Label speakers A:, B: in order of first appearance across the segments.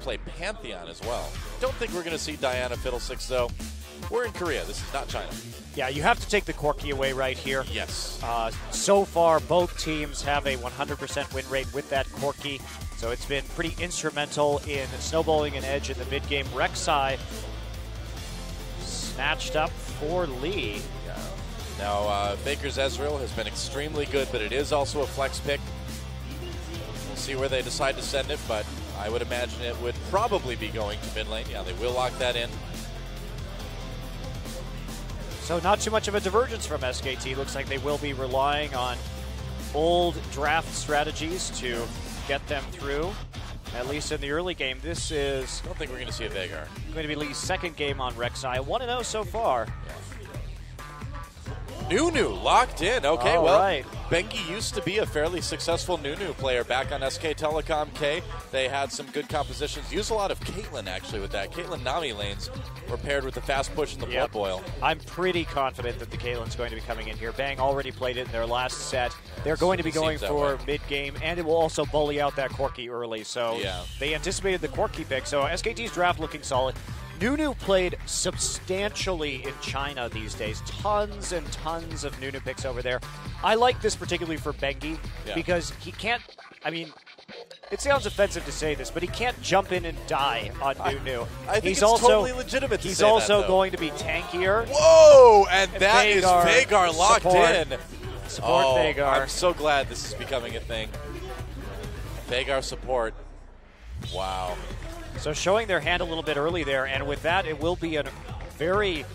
A: play Pantheon as well. Don't think we're going to see Diana Fiddlesticks, though. We're in Korea. This is not China.
B: Yeah, you have to take the Corki away right here.
A: Yes.
B: So far, both teams have a 100% win rate with that Corki, so it's been pretty instrumental in snowballing an edge in the mid-game. Rek Sai snatched up for Lee.
A: Yeah. Now, Faker's Ezreal has been extremely good, but it is also a flex pick. We'll see where they decide to send it, but I would imagine it would probably be going to mid lane. Yeah, they will lock that in.
B: So not too much of a divergence from SKT. Looks like they will be relying on old draft strategies to get them through, at least in the early game. This is...
A: I don't think we're going to see a Veigar.
B: Going to be Lee's second game on Rek Sai. 1-0 so far.
A: Yeah. Nunu locked in. Okay,
B: all
A: well,
B: right.
A: Bengi used to be a fairly successful Nunu player back on SK Telecom K. They had some good compositions. Used a lot of Caitlyn, actually, with that. Caitlyn Nami lanes were paired with the fast push and the blood boil.
B: I'm pretty confident that the Caitlyn's going to be coming in here. Bang already played it in their last set. They're going to be going for mid-game, and it will also bully out that Corki early. So they anticipated the Corki pick. So SKT's draft looking solid. Nunu played substantially in China these days. Tons and tons of Nunu picks over there. I like this particularly for Bengi because he can't, I mean, it sounds offensive to say this, but he can't jump in and die on Nunu.
A: I think it's totally legitimate to
B: He's
A: say
B: also
A: that,
B: going to be tankier.
A: Whoa! And that is Veigar locked in.
B: Support Veigar.
A: I'm so glad this is becoming a thing. Veigar support. Wow.
B: So showing their hand a little bit early there, and with that, it will be a very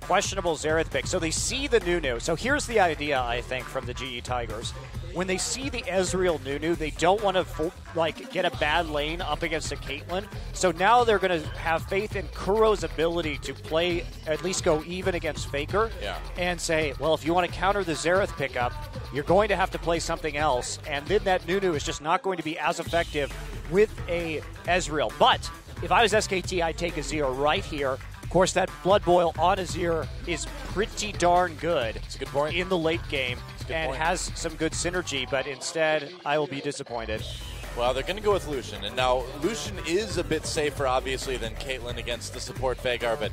B: questionable Xerath pick. So they see the Nunu. So here's the idea, I think, from the GE Tigers. When they see the Ezreal Nunu, they don't want to get a bad lane up against a Caitlyn. So now they're going to have faith in Kuro's ability to play, at least go even against Faker, and say, well, if you want to counter the Xerath pickup, you're going to have to play something else. And then that Nunu is just not going to be as effective with a Ezreal. But if I was SKT, I'd take Azir right here. Of course, that Blood Boil on Azir is pretty darn good.
A: That's a good point.
B: In the late game and has some good synergy, but instead, I will be disappointed.
A: Well, they're going to go with Lucian. And now, Lucian is a bit safer, obviously, than Caitlyn against the support Veigar, but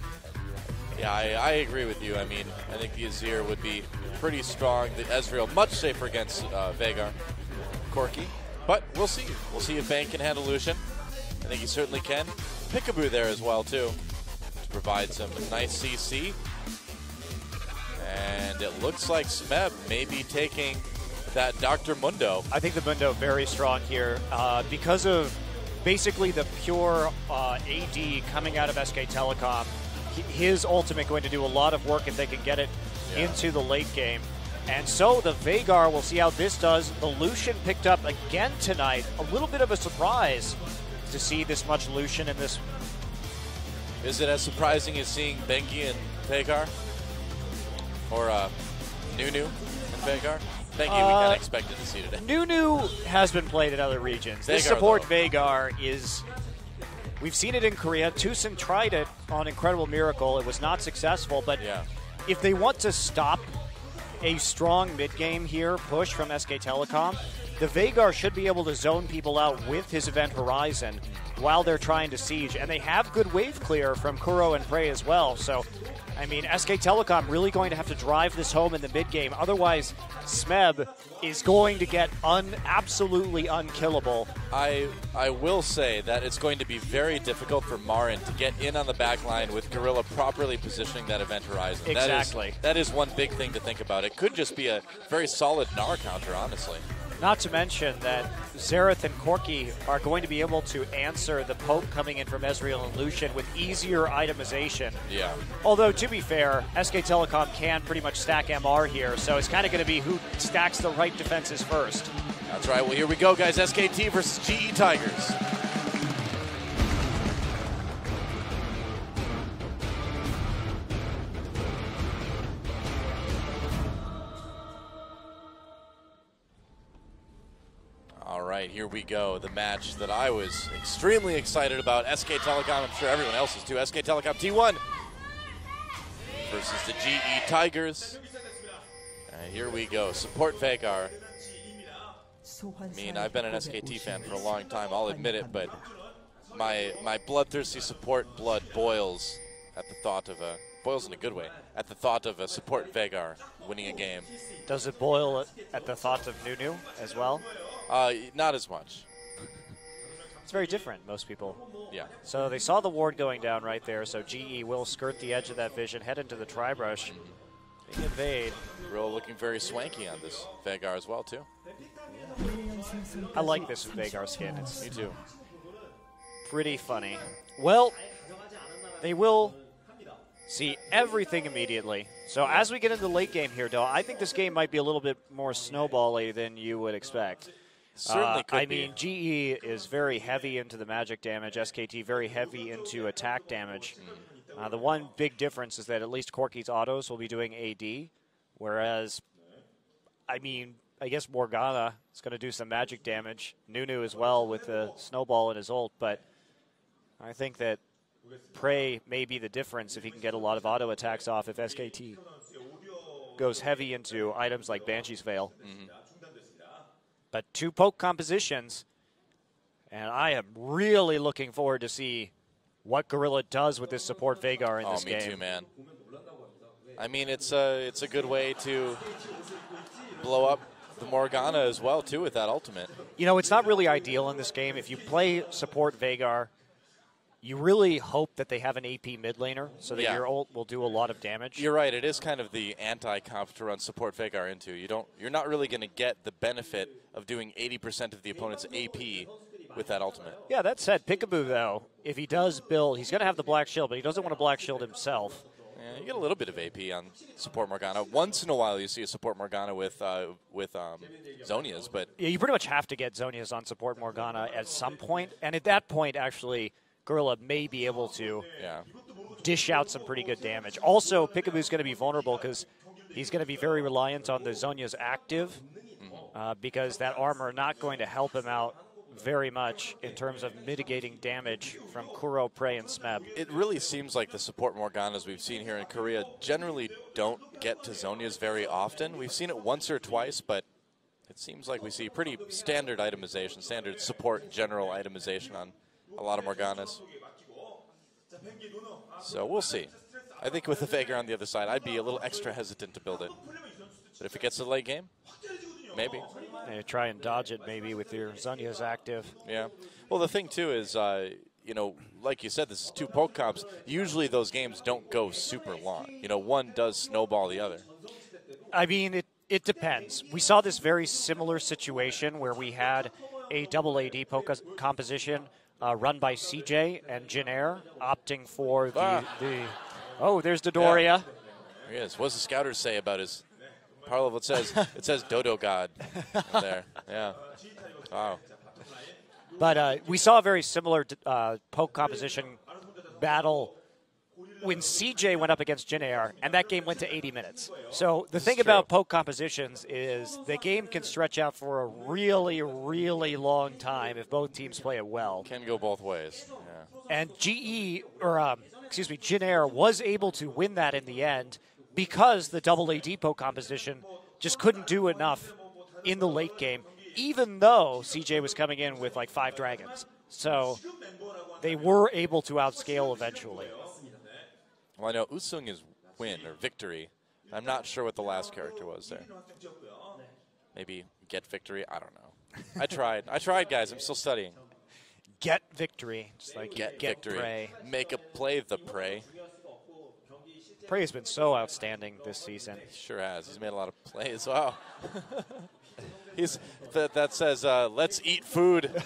A: yeah, I agree with you. I mean, I think the Azir would be pretty strong. The Ezreal, much safer against Veigar. Corki. But we'll see. We'll see if Bang can handle Lucian. I think he certainly can. Piccaboo there as well, too, to provide some nice CC. And it looks like Smeb may be taking that Dr. Mundo.
B: I think the Mundo very strong here because of basically the pure AD coming out of SK Telecom. His ultimate going to do a lot of work if they can get it into the late game. And so the Veigar, we'll see how this does. The Lucian picked up again tonight. A little bit of a surprise to see this much Lucian in this.
A: Is it as surprising as seeing Bengi and Veigar? Or Nunu and Veigar? Bengi we kind of expected to see today.
B: Nunu has been played in other regions. This support Veigar is... We've seen it in Korea. Tucson tried it on Incredible Miracle. It was not successful, but if they want to stop a strong mid-game here, push from SK Telecom, the Veigar should be able to zone people out with his Event Horizon while they're trying to siege. And they have good wave clear from Kuro and Prey as well. So, I mean, SK Telecom really going to have to drive this home in the mid-game. Otherwise, Smeb is going to get absolutely unkillable.
A: I will say that it's going to be very difficult for MaRin to get in on the back line with Gorilla properly positioning that Event Horizon.
B: Exactly.
A: That is one big thing to think about. It could just be a very solid Gnar counter, honestly.
B: Not to mention that Xerath and Corki are going to be able to answer the poke coming in from Ezreal and Lucian with easier itemization.
A: Yeah.
B: Although, to be fair, SK Telecom can pretty much stack MR here, so it's kind of going to be who stacks the right defenses first.
A: That's right. Well, here we go, guys. SKT versus GE Tigers. All right, here we go. The match that I was extremely excited about. SK Telecom, I'm sure everyone else is too. SK Telecom T1 versus the GE Tigers. And here we go. Support Veigar. I mean, I've been an SKT fan for a long time, I'll admit it, but my bloodthirsty support blood boils at the thought of boils in a good way, at the thought of a support Veigar winning a game.
B: Does it boil at the thought of Nunu as well?
A: Not as much.
B: It's very different, most people.
A: Yeah.
B: So they saw the ward going down right there, so GE will skirt the edge of that vision, head into the tri-brush. They invade.
A: Real looking very swanky on this Veigar as well, too.
B: I like this Veigar skin. It's
A: Me too.
B: pretty funny. Well, they will see everything immediately. So as we get into the late game here, though, I think this game might be a little bit more snowball-y than you would expect.
A: Certainly could
B: I
A: be.
B: mean, GE is very heavy into the magic damage. SKT very heavy into attack damage. The one big difference is that at least Corki's autos will be doing AD, whereas, I mean, I guess Morgana is going to do some magic damage. Nunu as well with the snowball in his ult, but I think that Prey may be the difference if he can get a lot of auto attacks off if SKT goes heavy into items like Banshee's Veil. But 2 poke compositions, and I am really looking forward to see what Gorilla does with this support Veigar in this game.
A: Me too, man. I mean, it's a good way to blow up the Morgana as well, too, with that ultimate.
B: You know, it's not really ideal in this game. If you play support Veigar, you really hope that they have an AP mid laner so that your ult will do a lot of damage.
A: You're right. It is kind of the anti-comp to run support Veigar into. You're not really going to get the benefit of doing 80% of the opponent's AP with that ultimate.
B: Yeah, that said, Piccaboo, though, if he does build, he's going to have the Black Shield, but he doesn't want to Black Shield himself.
A: Yeah, you get a little bit of AP on support Morgana. Once in a while you see a support Morgana with Zhonya's, but...
B: Yeah, you pretty much have to get Zhonya's on support Morgana at some point, and at that point, actually, Gorilla may be able to dish out some pretty good damage. Also, Piccaboo's going to be vulnerable because he's going to be very reliant on the Zhonya's active because that armor not going to help him out very much in terms of mitigating damage from Kuro, Prey, and Smeb.
A: It really seems like the support Morganas we've seen here in Korea generally don't get to Zhonya's very often. We've seen it once or twice, but it seems like we see pretty standard itemization, standard support general itemization on a lot of Morganas. So we'll see. I think with the Veigar on the other side, I'd be a little extra hesitant to build it. But if it gets to the late game, maybe.
B: Yeah, try and dodge it maybe with your Zhonya's active.
A: Yeah. Well, the thing, too, is, like you said, this is 2 poke comps. Usually those games don't go super long. One does snowball the other.
B: I mean, it depends. We saw this very similar situation where we had a double AD poke composition run by CJ and Gnar opting for the oh, there's Dodoria.
A: Yeah. There he is. What does the scouters say about his power level? It says Dodo God there. Yeah. Wow.
B: But we saw a very similar poke composition battle when CJ went up against Gnar, and that game went to 80 minutes. So the thing about poke compositions is the game can stretch out for a really, really long time if both teams play it well.
A: Can go both ways. Yeah.
B: And Gnar was able to win that in the end because the double AD poke composition just couldn't do enough in the late game, even though CJ was coming in with like 5 dragons. So they were able to outscale eventually.
A: Well, I know Usung is win or victory. I'm not sure what the last character was there. Maybe get victory? I don't know. I tried, guys. I'm still studying.
B: Get victory. Just like
A: get victory.
B: Prey.
A: Make a play the Prey.
B: Prey has been so outstanding this season.
A: He sure has. He's made a lot of plays. Wow. That says, let's eat food.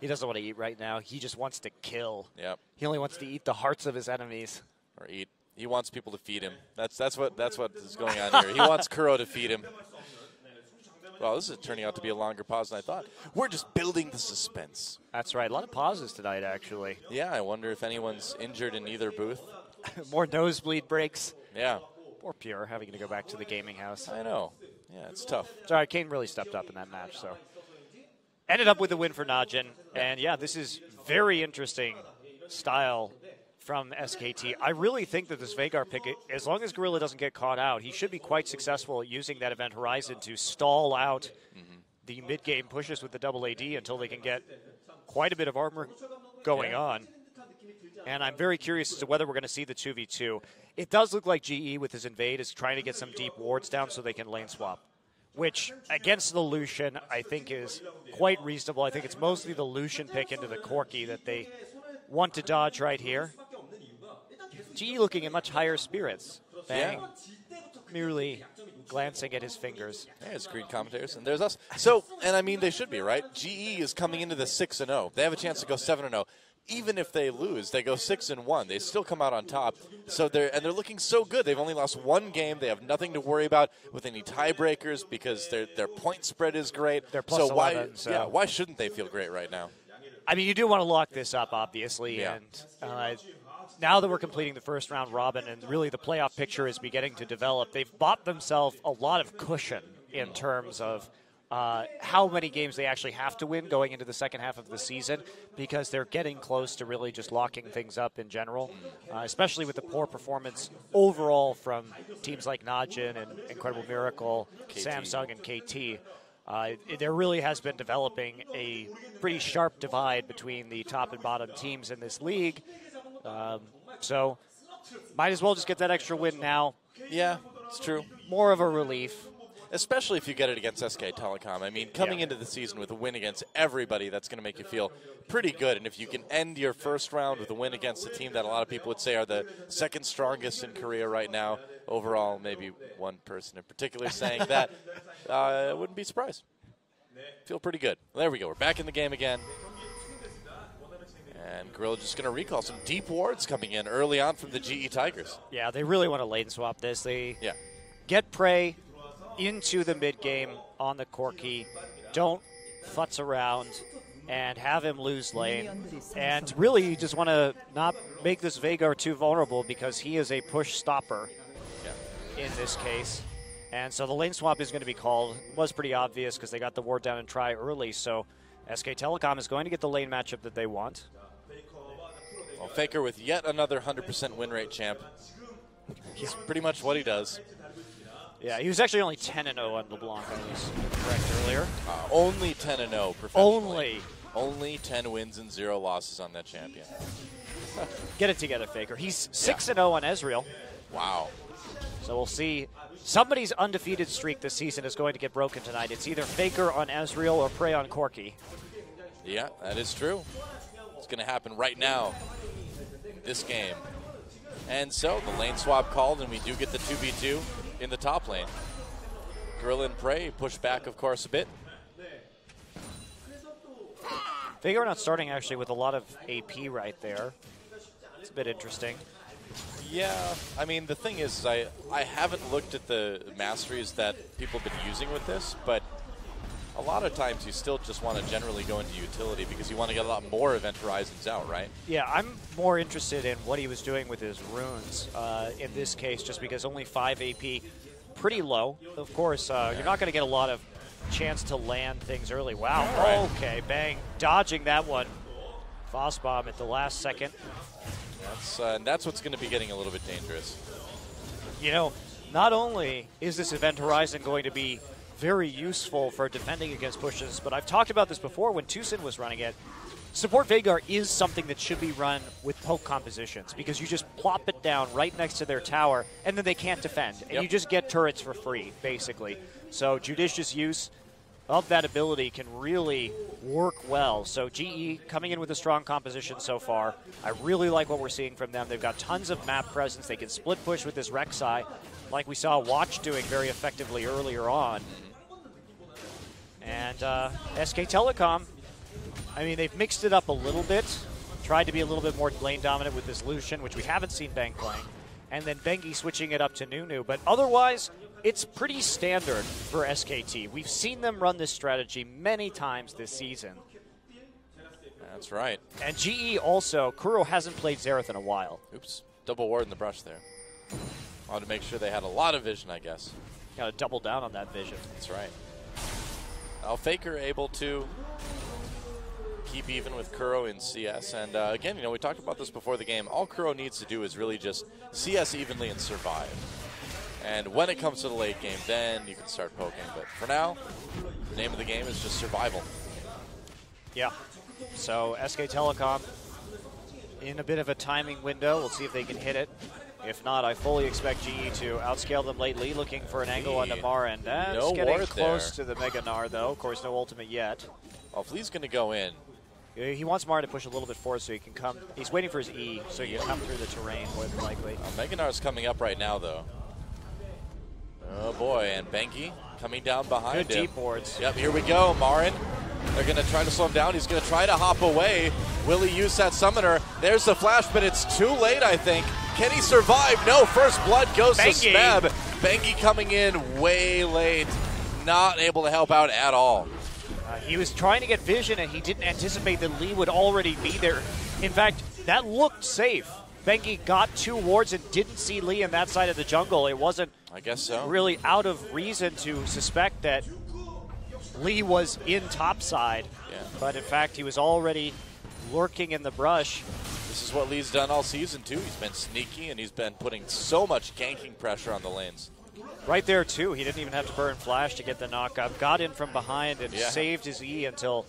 B: He doesn't want to eat right now. He just wants to kill.
A: Yep.
B: He only wants to eat the hearts of his enemies.
A: Or eat. He wants people to feed him. That's what is going on here. He wants Kuro to feed him. Well, this is turning out to be a longer pause than I thought. We're just building the suspense.
B: That's right. A lot of pauses tonight, actually.
A: Yeah, I wonder if anyone's injured in either booth.
B: More nosebleed breaks.
A: Yeah.
B: Or Pure having to go back to the gaming house.
A: I know. Yeah, it's tough.
B: Sorry, Kane really stepped up in that match, so. Ended up with a win for Najin. And, yeah, this is very interesting style from SKT. I really think that this Veigar pick, as long as Gorilla doesn't get caught out, he should be quite successful at using that Event Horizon to stall out the mid-game pushes with the double AD until they can get quite a bit of armor going on. And I'm very curious as to whether we're going to see the 2v2. It does look like GE with his invade is trying to get some deep wards down so they can lane swap, which against the Lucian I think is quite reasonable. I think it's mostly the Lucian pick into the Corki that they want to dodge right here. GE looking at much higher spirits. Bang.
A: Yeah.
B: Merely glancing at his fingers.
A: Yeah, it's great commentators. And there's us. So, and I mean, they should be, right? GE is coming into the 6-0. They have a chance to go 7-0. Even if they lose, they go 6-1. They still come out on top. So they're looking so good. They've only lost one game. They have nothing to worry about with any tiebreakers because their point spread is great.
B: They're plus 11,
A: why shouldn't they feel great right now?
B: I mean, you do want to lock this up, obviously,
A: Yeah.
B: and now that we're completing the first round robin and really the playoff picture is beginning to develop, they've bought themselves a lot of cushion in terms of how many games they actually have to win going into the second half of the season, because they're getting close to really just locking things up in general, especially with the poor performance overall from teams like Najin and Incredible Miracle,
A: KT.
B: Samsung, and KT. There really has been developing a pretty sharp divide between the top and bottom teams in this league. So might as well just get that extra win now.
A: Yeah, it's true.
B: More of a relief.
A: Especially if you get it against SK Telecom. I mean, coming into the season with a win against everybody, that's going to make you feel pretty good. And if you can end your first round with a win against a team that a lot of people would say are the second strongest in Korea right now, overall, maybe one person in particular saying that, I wouldn't be surprised. Feel pretty good. Well, there we go. We're back in the game again. And Gorilla just going to recall some deep wards coming in early on from the GE Tigers.
B: Yeah, they really want to lane swap this. They
A: Yeah.
B: get prey into the mid game on the Corki, don't futz around and have him lose lane, and really you just want to not make this Veigar too vulnerable because he is a push stopper in this case. And so the lane swap is going to be called. It was pretty obvious because they got the ward down and try early, so SK Telecom is going to get the lane matchup that they want.
A: Well, Faker with yet another 100% win rate champ. He's pretty much what he does.
B: Yeah, he was actually only 10-0 on LeBlanc, I was correct earlier.
A: Only 10-0 professionally.
B: Only.
A: Only 10 wins and 0 losses on that champion.
B: Get it together, Faker. He's 6-0 on Ezreal.
A: Wow.
B: So we'll see. Somebody's undefeated streak this season is going to get broken tonight. It's either Faker on Ezreal or Prey on Corki.
A: Yeah, that is true. It's going to happen right now in this game. And so the lane swap called, and we do get the 2v2 in the top lane. Gorilla and Prey push back, of course, a bit.
B: Veigar not starting actually with a lot of AP right there. It's a bit interesting.
A: Yeah, I mean, the thing is, I haven't looked at the masteries that people have been using with this, but a lot of times you still just want to generally go into utility because you want to get a lot more Event Horizons out, right?
B: Yeah, I'm more interested in what he was doing with his runes in this case, just because only 5 AP, pretty low. Of course, you're not going to get a lot of chance to land things early. Wow,
A: right.
B: Okay, bang, dodging that one. Frost bomb at the last second.
A: That's what's going to be getting a little bit dangerous.
B: You know, not only is this Event Horizon going to be very useful for defending against pushes, but I've talked about this before when Tucson was running it. Support Veigar is something that should be run with poke compositions because you just plop it down right next to their tower and then they can't defend. And you just get turrets for free, basically. So judicious use of that ability can really work well. So GE coming in with a strong composition so far. I really like what we're seeing from them. They've got tons of map presence. They can split push with this Rek Sai, like we saw Watch doing very effectively earlier on. And SK Telecom, I mean, they've mixed it up a little bit, tried to be a little bit more lane dominant with this Lucian, which we haven't seen Bang playing, and then Bengi switching it up to Nunu. But otherwise, it's pretty standard for SKT. We've seen them run this strategy many times this season.
A: That's right.
B: And GE also, Kuro hasn't played Xerath in a while.
A: Oops, double ward in the brush there. Wanted to make sure they had a lot of vision, I guess.
B: Got to double down on that vision.
A: That's right. Now Faker able to keep even with Kuro in CS. And again, you know, we talked about this before the game. All Kuro needs to do is really just CS evenly and survive. And when it comes to the late game, then you can start poking. But for now, the name of the game is just survival.
B: Yeah. So SK Telecom in a bit of a timing window. We'll see if they can hit it. If not, I fully expect GE to outscale them lately, looking for an angle on the MaRin. That's
A: no
B: getting
A: ward
B: close
A: there.
B: to the Mega Gnar, though. Of course, no ultimate yet.
A: Well, Flea's going to go in.
B: He wants MaRin to push a little bit forward so he can come. He's waiting for his E so he can come through the terrain more than likely.
A: Mega Gnar's coming up right now, though. Oh, boy. And Bengi coming down behind him.
B: Good deep boards.
A: Yep, here we go. MaRin. They're going to try to slow him down. He's going to try to hop away. Will he use that summoner? There's the flash, but it's too late, I think. Can he survive? No, first blood goes to Smeb. Bengi coming in way late. Not able to help out at all.
B: He was trying to get vision, and he didn't anticipate that Lee would already be there. In fact, that looked safe. Bengi got 2 wards and didn't see Lee on that side of the jungle. It wasn't,
A: I guess so,
B: really out of reason to suspect that Lee was in topside.
A: Yeah.
B: But in fact, he was already lurking in the brush.
A: This is what Lee's done all season, too. He's been sneaky, and he's been putting so much ganking pressure on the lanes.
B: Right there, too. He didn't even have to burn flash to get the knockup. Got in from behind and saved his E until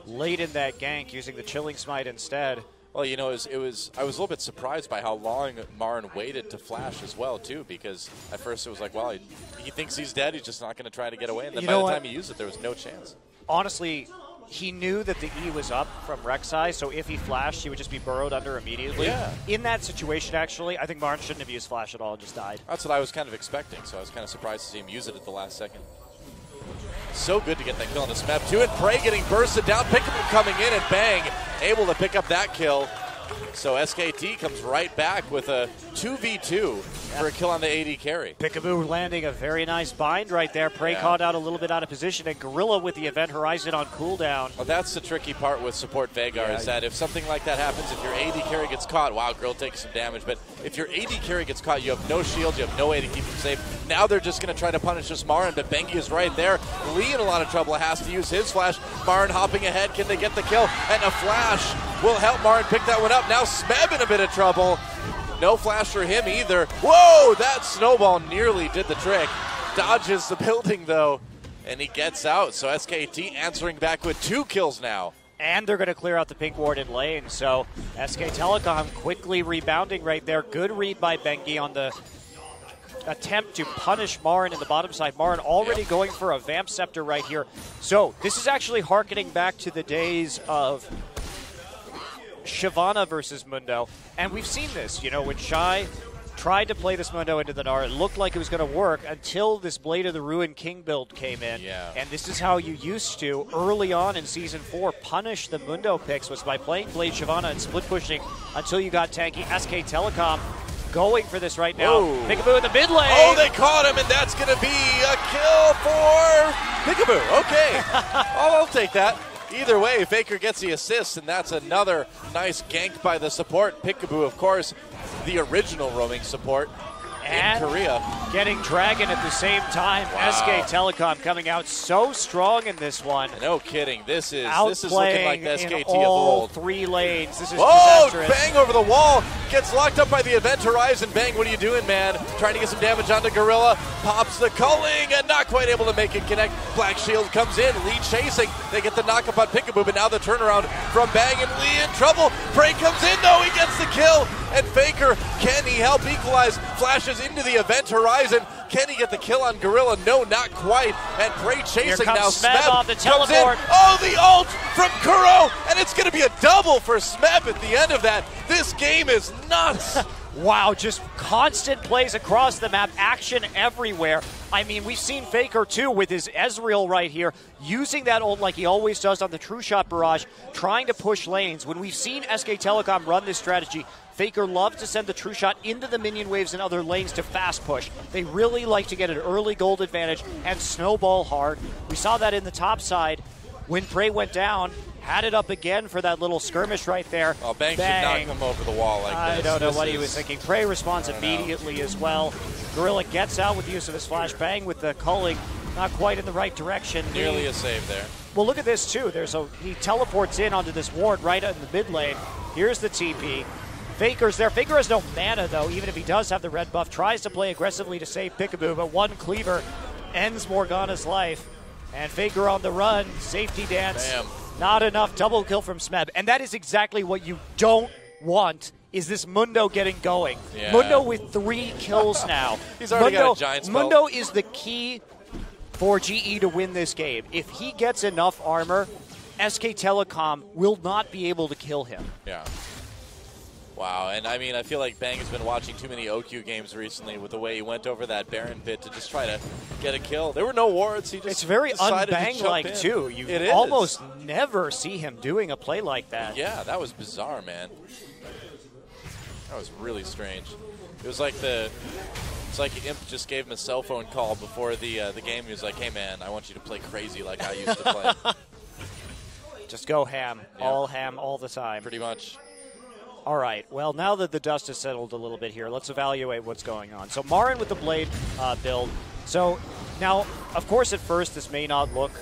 B: late in that gank, using the Chilling Smite instead.
A: Well, you know, I was a little bit surprised by how long MaRin waited to flash as well, too, because at first it was like, well, he thinks he's dead. He's just not going to try to get away. And then by the time he used it, there was no chance.
B: Honestly, he knew that the E was up from Rek Sai, so if he flashed, he would just be burrowed under immediately.
A: Yeah.
B: In that situation, actually, I think MaRin shouldn't have used flash at all, just died.
A: That's what I was kind of expecting, so I was kind of surprised to see him use it at the last second. So good to get that kill on the Smeb, too. And Prey getting bursted down. Piccaboo coming in, and bang, able to pick up that kill. So SKT comes right back with a 2v2 for a kill on the AD carry.
B: Piccaboo landing a very nice bind right there. Prey caught out a little bit out of position, and Gorilla with the Event Horizon on cooldown.
A: Well, that's the tricky part with support Veigar, is that if something like that happens, if your AD carry gets caught, wow, Gorilla takes some damage, but if your AD carry gets caught, you have no shield, you have no way to keep him safe. Now they're just going to try to punish this MaRin, but Bengi is right there. Lee in a lot of trouble, has to use his flash. MaRin hopping ahead, can they get the kill? And a flash will help MaRin pick that one up. Now Smeb in a bit of trouble. No flash for him either. Whoa, that snowball nearly did the trick. Dodges the building, though, and he gets out. So SKT answering back with 2 kills now.
B: And they're going to clear out the pink ward in lane. So SK Telecom quickly rebounding right there. Good read by Bengi on the attempt to punish MaRin in the bottom side. MaRin already going for a Vamp Scepter right here. So this is actually harkening back to the days of Shyvana versus Mundo. And we've seen this, you know, when Shy tried to play this Mundo into the Gnar, it looked like it was going to work until this Blade of the Ruin King build came in.
A: Yeah.
B: And this is how you used to, early on in Season 4, punish the Mundo picks, was by playing Blade Shyvana and split pushing until you got tanky. SK Telecom going for this right now.
A: Whoa.
B: Piccaboo in the mid lane.
A: Oh, they caught him, and that's going to be a kill for Piccaboo. Okay, I'll take that. Either way, Faker gets the assist, and that's another nice gank by the support. Piccaboo, of course, the original roaming support in Korea.
B: Getting Dragon at the same time.
A: Wow.
B: SK Telecom coming out so strong in this one.
A: No kidding. This is looking like the SKT of
B: all
A: old.
B: 3 lanes. This is
A: disastrous. Bang over the wall. Gets locked up by the Event Horizon. Bang, what are you doing, man? Trying to get some damage onto Gorilla. Pops the culling and not quite able to make it connect. Black Shield comes in. Lee chasing. They get the knockup on Piccaboo, but now the turnaround from Bang, and Lee in trouble. Prey comes in, though. He gets the kill. And Faker, can he help equalize? Flashes into the Event Horizon. Can he get the kill on Gorilla? No, not quite. And Prey chasing now.
B: Smeb off the
A: comes in.
B: teleport.
A: Oh, the ult from Kuro, and it's going to be a double for Smeb at the end of that. This game is nuts.
B: Wow, just constant plays across the map, action everywhere. I mean, we've seen Faker, too, with his Ezreal right here, using that ult like he always does on the True Shot Barrage, trying to push lanes. When we've seen SK Telecom run this strategy, Faker loves to send the True Shot into the minion waves and other lanes to fast push. They really like to get an early gold advantage and snowball hard. We saw that in the top side when Prey went down. Had it up again for that little skirmish right there.
A: Oh, Bang should not come over the wall like this.
B: I don't know what he was thinking. Prey responds immediately as well. Gorilla gets out with the use of his flash. Bang with the culling. Not quite in the right direction.
A: Nearly a save there.
B: Well, look at this, too. He teleports in onto this ward right in the mid lane. Here's the TP. Faker's there. Faker has no mana, though, even if he does have the red buff. Tries to play aggressively to save Piccaboo, but one cleaver ends Morgana's life. And Faker on the run. Safety dance.
A: Bam.
B: Not enough. Double kill from Smeb. And that is exactly what you don't want, is this Mundo getting going.
A: Yeah.
B: Mundo with 3 kills now.
A: He's already got a giant spell.
B: Mundo is the key for GE to win this game. If he gets enough armor, SK Telecom will not be able to kill him.
A: Yeah. Wow, and I mean, I feel like Bang has been watching too many OQ games recently with the way he went over that Baron pit to just try to get a kill. There were no wards. He just
B: It's very
A: decided
B: unbang-like, too. You
A: It
B: almost never see him doing a play like that.
A: Yeah, that was bizarre, man. That was really strange. It was like it's like Imp just gave him a cell phone call before the game. He was like, "Hey, man, I want you to play crazy like I used to play."
B: Just go ham, all the time.
A: Pretty much.
B: All right, well, now that the dust has settled a little bit here, let's evaluate what's going on. So MaRin with the Blade build. So now, of course, at first, this may not look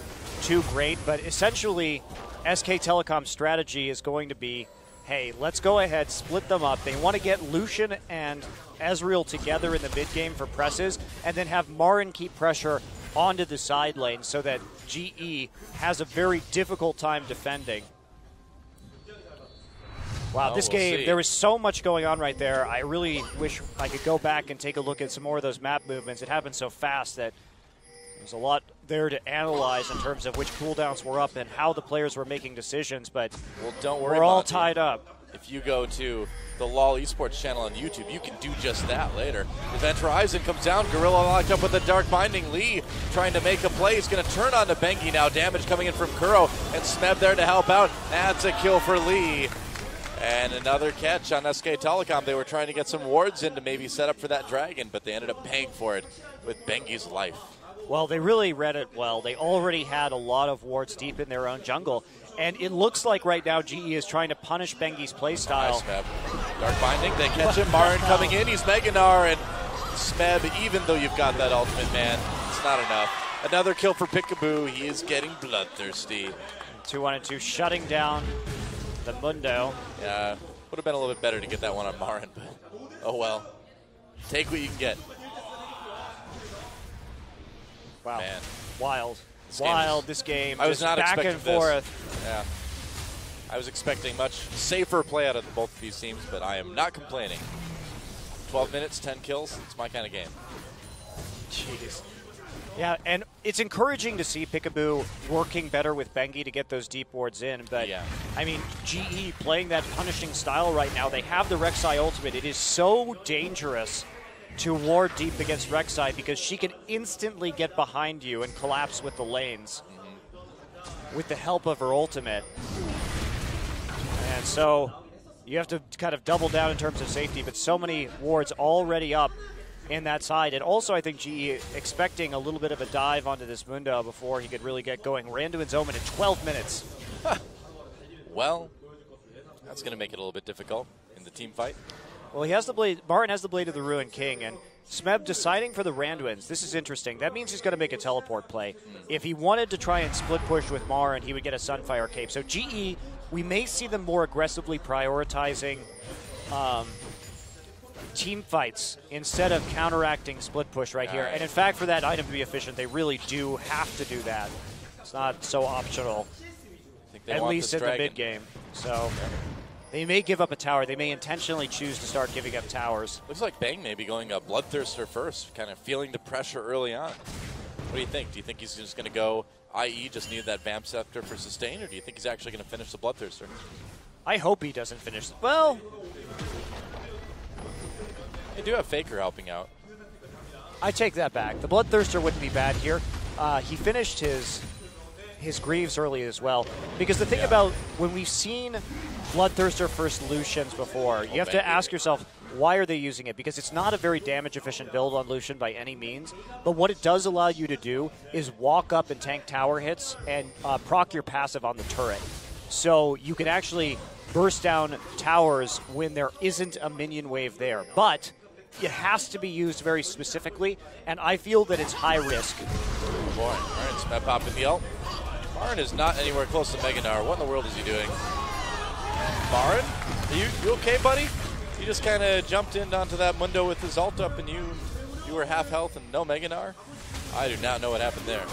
B: too great, but essentially, SK Telecom's strategy is going to be, hey, let's go ahead, split them up. They want to get Lucian and Ezreal together in the mid game for presses, and then have MaRin keep pressure onto the side lane so that GE has a very difficult time defending. Wow, this game, there was so much going on right there. I really wish I could go back and take a look at some more of those map movements. It happened so fast that there's a lot there to analyze in terms of which cooldowns were up and how the players were making decisions, but
A: well, don't worry,
B: we're all
A: Monty.
B: tied up.
A: If you go to the LOL Esports channel on YouTube, you can do just that later. Event Horizon comes down. Gorilla locked up with the Dark Binding. Lee trying to make a play. He's going to turn on to Bengi now. Damage coming in from Kuro. And Smeb there to help out. That's a kill for Lee. And another catch on SK Telecom. They were trying to get some wards in to maybe set up for that dragon, but they ended up paying for it with Bengi's life.
B: Well, they really read it well. They already had a lot of wards deep in their own jungle. And it looks like right now GE is trying to punish Bengi's playstyle.
A: Nice, Smeb. Dark Binding, they catch him. MaRin coming in. He's Gnar, and Smeb, even though you've got that ultimate, man, it's not enough. Another kill for Piccaboo. He is getting bloodthirsty.
B: 2-1-2, shutting down the Mundo.
A: Yeah, would have been a little bit better to get that one on MaRin, but oh well. Take what you can get.
B: Wow.
A: Man.
B: Wild. This game.
A: I was not
B: back
A: expecting
B: and forth.
A: This. Yeah. I was expecting much safer play out of both of these teams, but I am not complaining. 12 minutes, 10 kills. It's my kind of game.
B: Jeez. Yeah, and it's encouraging to see Piccaboo working better with Bengi to get those deep wards in. But,
A: yeah.
B: I mean, GE playing that punishing style right now. They have the Rek Sai ultimate. It is so dangerous to ward deep against Rek Sai because she can instantly get behind you and collapse with the lanes with the help of her ultimate. And so you have to kind of double down in terms of safety, but so many wards already up in that side. And also I think GE expecting a little bit of a dive onto this Mundo before he could really get going. Ran to his omen in 12 minutes.
A: Well, that's going to make it a little bit difficult in the team fight.
B: Well, he has the blade. MaRin has the Blade of the Ruined King, and Smeb deciding for the Randuins. This is interesting. That means he's going to make a teleport play. If he wanted to try and split push with MaRin, he would get a Sunfire Cape. So GE, we may see them more aggressively prioritizing team fights instead of counteracting split push right here. And in fact, for that item to be efficient, they really do have to do that. It's not so optional, at least in the mid game. So they may give up a tower. They may intentionally choose to start giving up towers.
A: Looks like Bang may be going a Bloodthirster first, kind of feeling the pressure early on. What do you think? Do you think he's just going to go, i.e. just need that Vamp Scepter for sustain, or do you think he's actually going to finish the Bloodthirster?
B: I hope he doesn't finish. Well,
A: they do have Faker helping out.
B: I take that back. The Bloodthirster wouldn't be bad here. He finished his Greaves early as well. Because the thing about when we've seen Bloodthirster first Lucians before, you have to ask yourself, why are they using it? Because it's not a very damage-efficient build on Lucian by any means. But what it does allow you to do is walk up and tank tower hits and proc your passive on the turret. So you can actually burst down towers when there isn't a minion wave there. But it has to be used very specifically, and I feel that it's high risk.
A: Oh boy, MaRin, Smeb popping the ult. MaRin is not anywhere close to Gnar. What in the world is he doing? MaRin, are you okay, buddy? You just kind of jumped in onto that Mundo with his ult up, and you were half health and no Gnar? I do not know what happened there.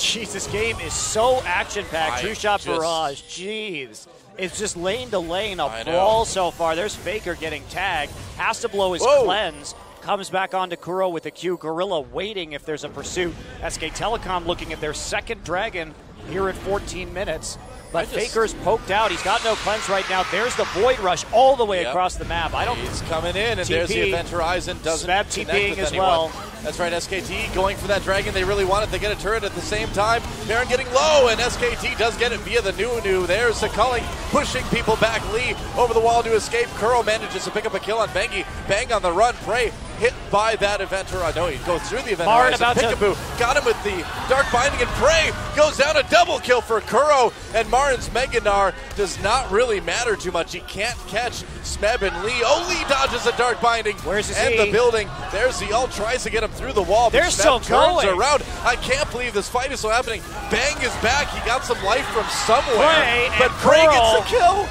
B: Jeez, this game is so action-packed. True shot
A: just-
B: barrage. Jeez. It's just lane to lane, a
A: I know.
B: brawl so far. There's Veigar getting tagged. Has to blow his
A: Whoa.
B: cleanse. Comes back onto Kuro with the Q. Gorilla waiting if there's a pursuit. SK Telecom looking at their second dragon here at 14 minutes. But Faker's poked out. He's got no cleanse right now. There's the Void Rush all the way across the map.
A: He's coming in, and there's the Event Horizon. Doesn't
B: Smeb
A: connect
B: TPing
A: with
B: as
A: anyone.
B: well.
A: That's right, SKT going for that dragon. They really want it. They get a turret at the same time. MaRin getting low, and SKT does get it via the Nunu. There's the culling, pushing people back. Lee over the wall to escape. Kuro manages to pick up a kill on Bengi. Bang on the run. Prey hit by that Event Horizon. No, he goes through the Event Horizon. Piccaboo got him with the Dark Binding, and Prey goes down. A double kill for Kuro, and MaRin's Mega Gnar does not really matter too much. He can't catch Smeb and Lee. Oh, Lee dodges a Dark Binding.
B: Where's his
A: and the building. There's the ult, tries to get him through the wall.
B: They're still
A: turns
B: going.
A: around. I can't believe this fight is so happening. Bang is back. He got some life from somewhere. But Prey gets the kill.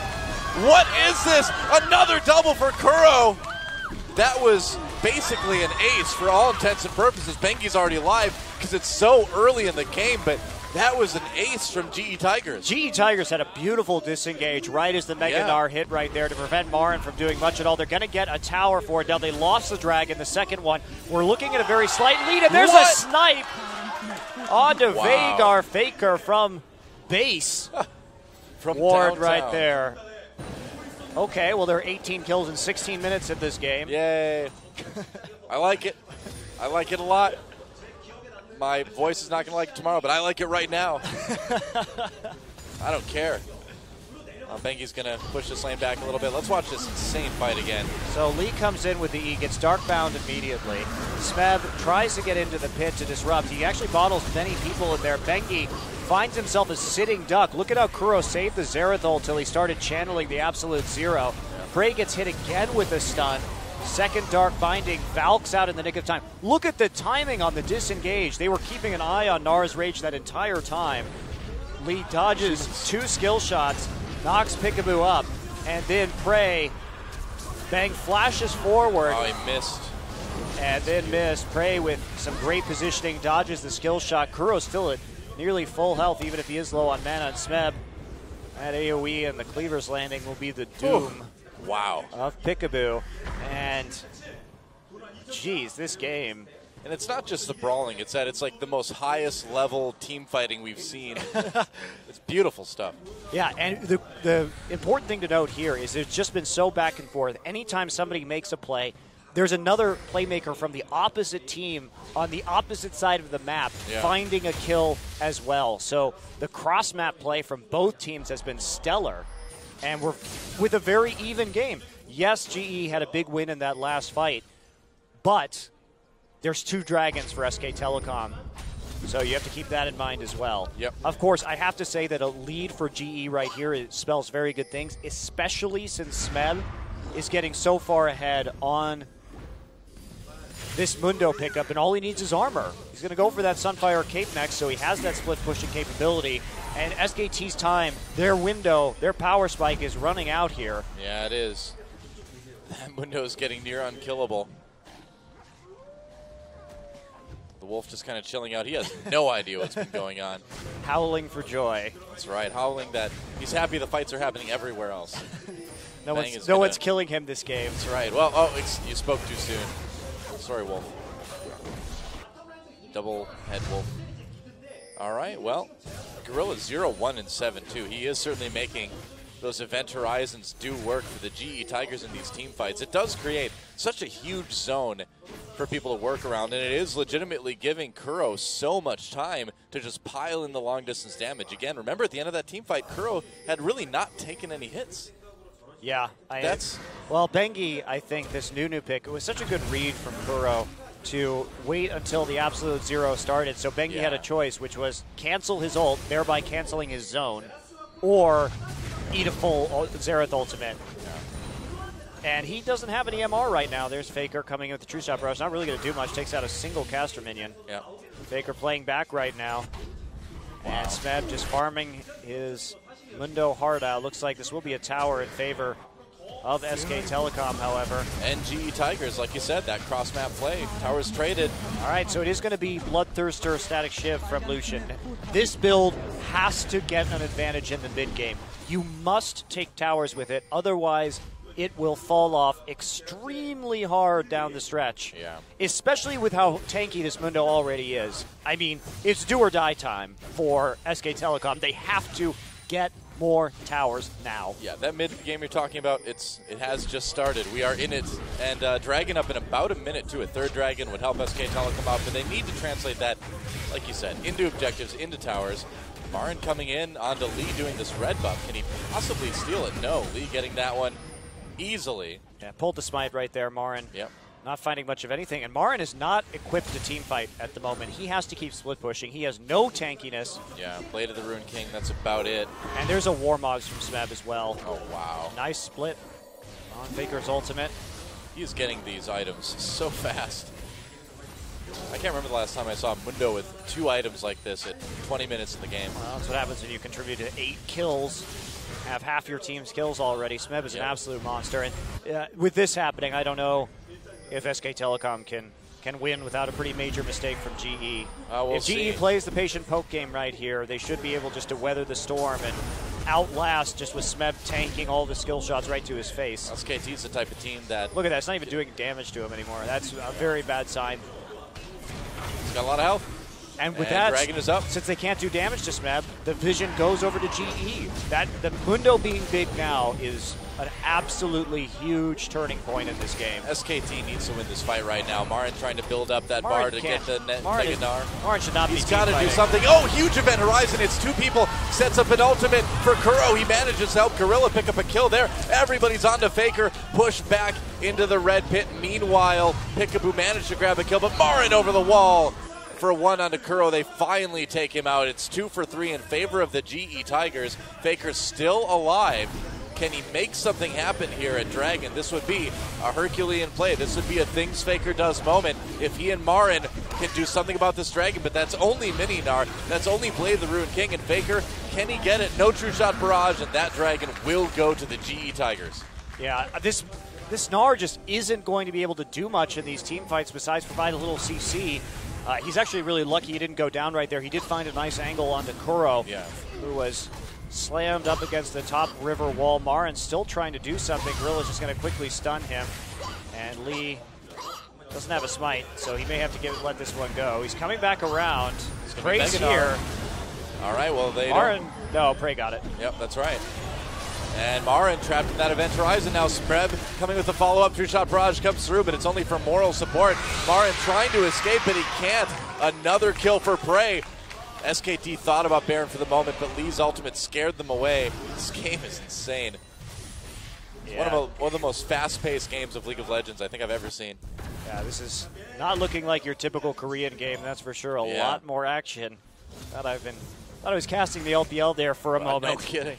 A: What is this? Another double for Kuro. That was basically an ace for all intents and purposes. Bengi's already alive because it's so early in the game, but that was an ace from GE Tigers.
B: GE Tigers had a beautiful disengage right as the Mega Gnar hit right there to prevent MaRin from doing much at all. They're going to get a tower for it. Now they lost the dragon, the second one. We're looking at a very slight lead, and there's a snipe onto Veigar. Faker from base.
A: From
B: Ward
A: downtown.
B: right there. Okay, well, there are 18 kills in 16 minutes in this game.
A: Yay. I like it. I like it a lot. My voice is not going to like it tomorrow, but I like it right now. I don't care. Bengi's going to push this lane back a little bit. Let's watch this insane fight again.
B: So Lee comes in with the E, gets dark bound immediately. Smeb tries to get into the pit to disrupt. He actually bottles many people in there. Bengi finds himself a sitting duck. Look at how Kuro saved the Xerath ult till he started channeling the Absolute Zero. Prey gets hit again with a stun. Second Dark Binding, Valk's out in the nick of time. Look at the timing on the disengage. They were keeping an eye on Gnar's Rage that entire time. Lee dodges two skill shots, knocks Piccaboo up, and then Prey, Bang flashes forward.
A: Oh, he missed.
B: And then missed. Prey with some great positioning, dodges the skill shot. Kuro's still at nearly full health, even if he is low on mana. And Smeb, that AoE and the Cleaver's Landing will be the doom.
A: Wow.
B: Of Piccaboo. And, geez, this game.
A: And it's not just the brawling. It's that it's like the most highest level team fighting we've seen. It's beautiful stuff.
B: Yeah, and the important thing to note here is it's just been so back and forth. Anytime somebody makes a play, there's another playmaker from the opposite team on the opposite side of the map finding a kill as well. So the cross-map play from both teams has been stellar. And we're with a very even game. Yes, GE had a big win in that last fight, but there's two dragons for SK Telecom. So you have to keep that in mind as well.
A: Yep.
B: Of course, I have to say that a lead for GE right here spells very good things, especially since Smeb is getting so far ahead on this Mundo pickup, and all he needs is armor. He's going to go for that Sunfire Cape next, so he has that split pushing capability. And SKT's time, their window, their power spike is running out here.
A: Yeah, it is. That Mundo's getting near unkillable. The Wolf just kind of chilling out. He has no idea what's been going on.
B: Howling for joy.
A: That's right, howling that he's happy the fights are happening everywhere else.
B: No one's killing him this game.
A: That's right. Well, you spoke too soon. Sorry, Wolf. Double head Wolf. All right, well, Gorilla's 0-1-7 too. He is certainly making those Event Horizons do work for the GE Tigers in these team fights. It does create such a huge zone for people to work around, and it is legitimately giving Kuro so much time to just pile in the long-distance damage. Again, remember at the end of that team fight, Kuro had really not taken any hits.
B: Yeah. Well, Bengi, I think this Nunu pick, it was such a good read from Kuro to wait until the Absolute Zero started. So Bengi had a choice, which was cancel his ult, thereby canceling his zone, or eat a full Xerath ultimate. And he doesn't have any MR right now. There's Faker coming in with the True Shot Barrage. Not really going to do much. Takes out a single caster minion.
A: Yeah.
B: Faker playing back right now. Wow. And Smeb just farming his Mundo hard out. Looks like this will be a tower in favor of SK Telecom, however.
A: And GE Tigers, like you said, that cross-map play. Towers traded.
B: All right, so it is going to be Bloodthirster Static Shiv from Lucian. This build has to get an advantage in the mid game. You must take towers with it, otherwise it will fall off extremely hard down the stretch.
A: Yeah.
B: Especially with how tanky this Mundo already is. I mean, it's do or die time for SK Telecom. They have to get more towers now.
A: Yeah, that mid game you're talking about, it has just started. We are in it, and Dragon up in about a minute to a third Dragon would help SK Telecom out, but they need to translate that, like you said, into objectives, into towers. MaRin coming in onto Lee doing this red buff. Can he possibly steal it? No, Lee getting that one easily.
B: Yeah, pulled the smite right there, MaRin.
A: Yep.
B: Not finding much of anything. And MaRin is not equipped to team fight at the moment. He has to keep split pushing. He has no tankiness.
A: Yeah, Blade of the Rune King, that's about it.
B: And there's a Warmogs from Smeb as well.
A: Oh, wow.
B: Nice split on Veigar's ultimate.
A: He's getting these items so fast. I can't remember the last time I saw Mundo with 2 items like this at 20 minutes in the game.
B: Well, that's what happens when you contribute to 8 kills. Have half your team's kills already. Smeb is an absolute monster. And with this happening, I don't know if SK Telecom can win without a pretty major mistake from GE. If GE plays the patient poke game right here, they should be able just to weather the storm and outlast just with Smeb tanking all the skill shots right to his face.
A: SKT is the type of team that...
B: Look at that. It's not even doing damage to him anymore. That's a very bad sign.
A: He's got a lot of health.
B: And with that,
A: Dragon is up.
B: Since they can't do damage to Smeb, the vision goes over to GE. The Mundo being big now is an absolutely huge turning point in this game.
A: SKT needs to win this fight right now. MaRin trying to build up that bar to get the Mega Gnar.
B: MaRin should not be.
A: He's got to do something. Oh, huge event horizon. It's 2 people. Sets up an ultimate for Kuro. He manages to help Gorilla pick up a kill there. Everybody's on to Faker. Push back into the red pit. Meanwhile, Piccaboo managed to grab a kill, but MaRin over the wall. For 1 onto Kuro, they finally take him out. It's 2 for 3 in favor of the GE Tigers. Faker's still alive. Can he make something happen here at Dragon? This would be a Herculean play. This would be a things Faker does moment if he and MaRin can do something about this Dragon, but that's only Mini Gnar. That's only Blade the Rune King, and Faker, can he get it? No true shot barrage, and that Dragon will go to the GE Tigers.
B: Yeah, this Gnar just isn't going to be able to do much in these team fights besides provide a little CC. He's actually really lucky he didn't go down right there. He did find a nice angle onto Kuro, who was slammed up against the top river wall. MaRin still trying to do something. Gorilla's just going to quickly stun him. And Lee doesn't have a smite, so he may have to let this one go. He's coming back around. Prey's here.
A: All right, well,
B: MaRin, no, Prey got it.
A: Yep, that's right. And MaRin trapped in that event horizon. Now Smeb coming with the follow-up. True shot barrage comes through, but it's only for moral support. MaRin trying to escape, but he can't. Another kill for Prey. SKT thought about Baron for the moment, but Lee's ultimate scared them away. This game is insane.
B: Yeah.
A: One of the most fast-paced games of League of Legends I think I've ever seen.
B: Yeah, this is not looking like your typical Korean game, that's for sure. A lot more action. Thought I was casting the LPL there for a moment.
A: No kidding.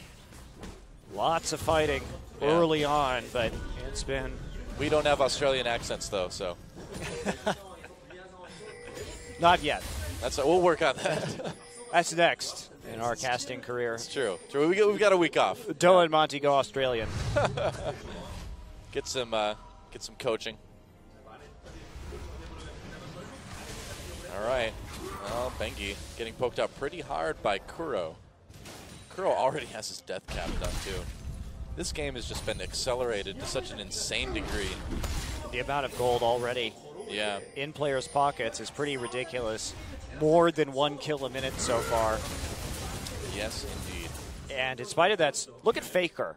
B: Lots of fighting early on, but it's been...
A: We don't have Australian accents, though, so...
B: Not yet.
A: We'll work on that.
B: That's next in our casting career.
A: It's true. We've got a week off.
B: Doa and Monty go Australian.
A: Get some coaching. All right. Well, Bengi getting poked out pretty hard by Kuro. Kuro already has his death cap done, too. This game has just been accelerated to such an insane degree.
B: The amount of gold already in players' pockets is pretty ridiculous. More than 1 kill a minute so far.
A: Yes, indeed.
B: And in spite of that, look at Faker.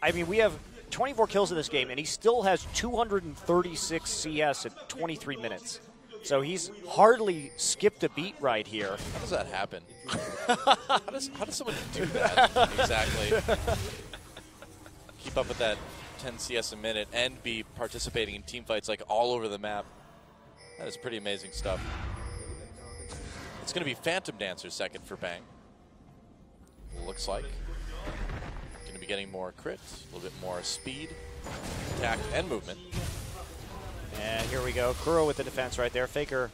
B: I mean, we have 24 kills in this game, and he still has 236 CS in 23 minutes. So he's hardly skipped a beat right here.
A: How does that happen? how does someone do that exactly? Keep up with that 10 CS a minute and be participating in team fights like all over the map. That is pretty amazing stuff. It's going to be Phantom Dancer second for Bang. Looks like. Going to be getting more crits, a little bit more speed, attack, and movement.
B: And here we go. Kuro with the defense right there. Faker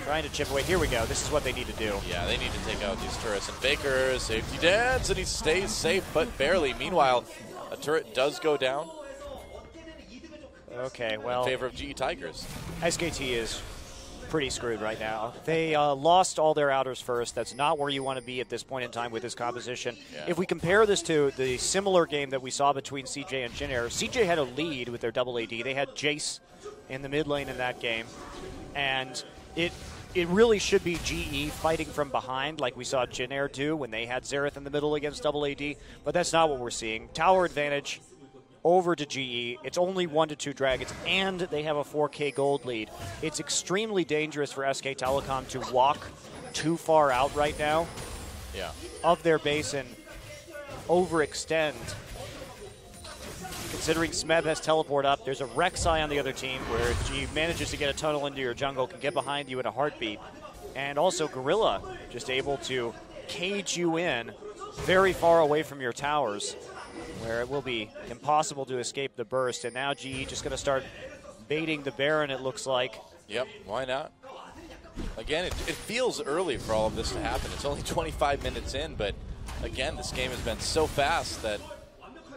B: trying to chip away. Here we go. This is what they need to do.
A: Yeah, they need to take out these turrets. And Faker, safety dance, and he stays safe, but barely. Meanwhile, a turret does go down.
B: Okay, well,
A: in favor of GE Tigers.
B: SKT is pretty screwed right now. They lost all their outers first. That's not where you want to be at this point in time with this composition.
A: Yeah.
B: If we compare this to the similar game that we saw between CJ and Gnar, CJ had a lead with their double AD. They had Jace in the mid lane in that game. And it really should be GE fighting from behind like we saw Gnar do when they had Xerath in the middle against double AD. But that's not what we're seeing. Tower advantage over to GE. It's only 1-2 dragons, and they have a 4K gold lead. It's extremely dangerous for SK Telecom to walk too far out right now of their base and overextend. Considering Smeb has teleport up, there's a Rek Sai on the other team where if GE manages to get a tunnel into your jungle, can get behind you in a heartbeat. And also Gorilla just able to cage you in very far away from your towers, where it will be impossible to escape the burst. And now GE just going to start baiting the Baron, it looks like.
A: Yep, why not? Again, it feels early for all of this to happen. It's only 25 minutes in, but again, this game has been so fast that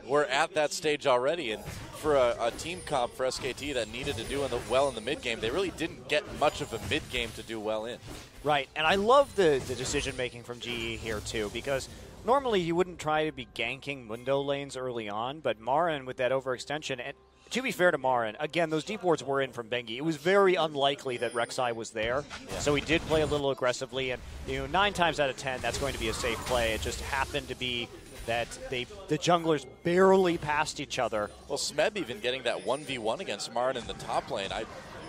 A: we're at that stage already. And for a team comp for SKT that needed to do well in the mid-game, they really didn't get much of a mid-game to do well in.
B: Right, and I love the decision-making from GE here, too, because normally you wouldn't try to be ganking Mundo lanes early on, but MaRin with that overextension, and to be fair to MaRin, again, those deep wards were in from Bengi. It was very unlikely that Rek Sai was there, so he did play a little aggressively, and 9 times out of 10, that's going to be a safe play. It just happened to be that the junglers barely passed each other.
A: Well, Smeb even getting that 1v1 against MaRin in the top lane, I have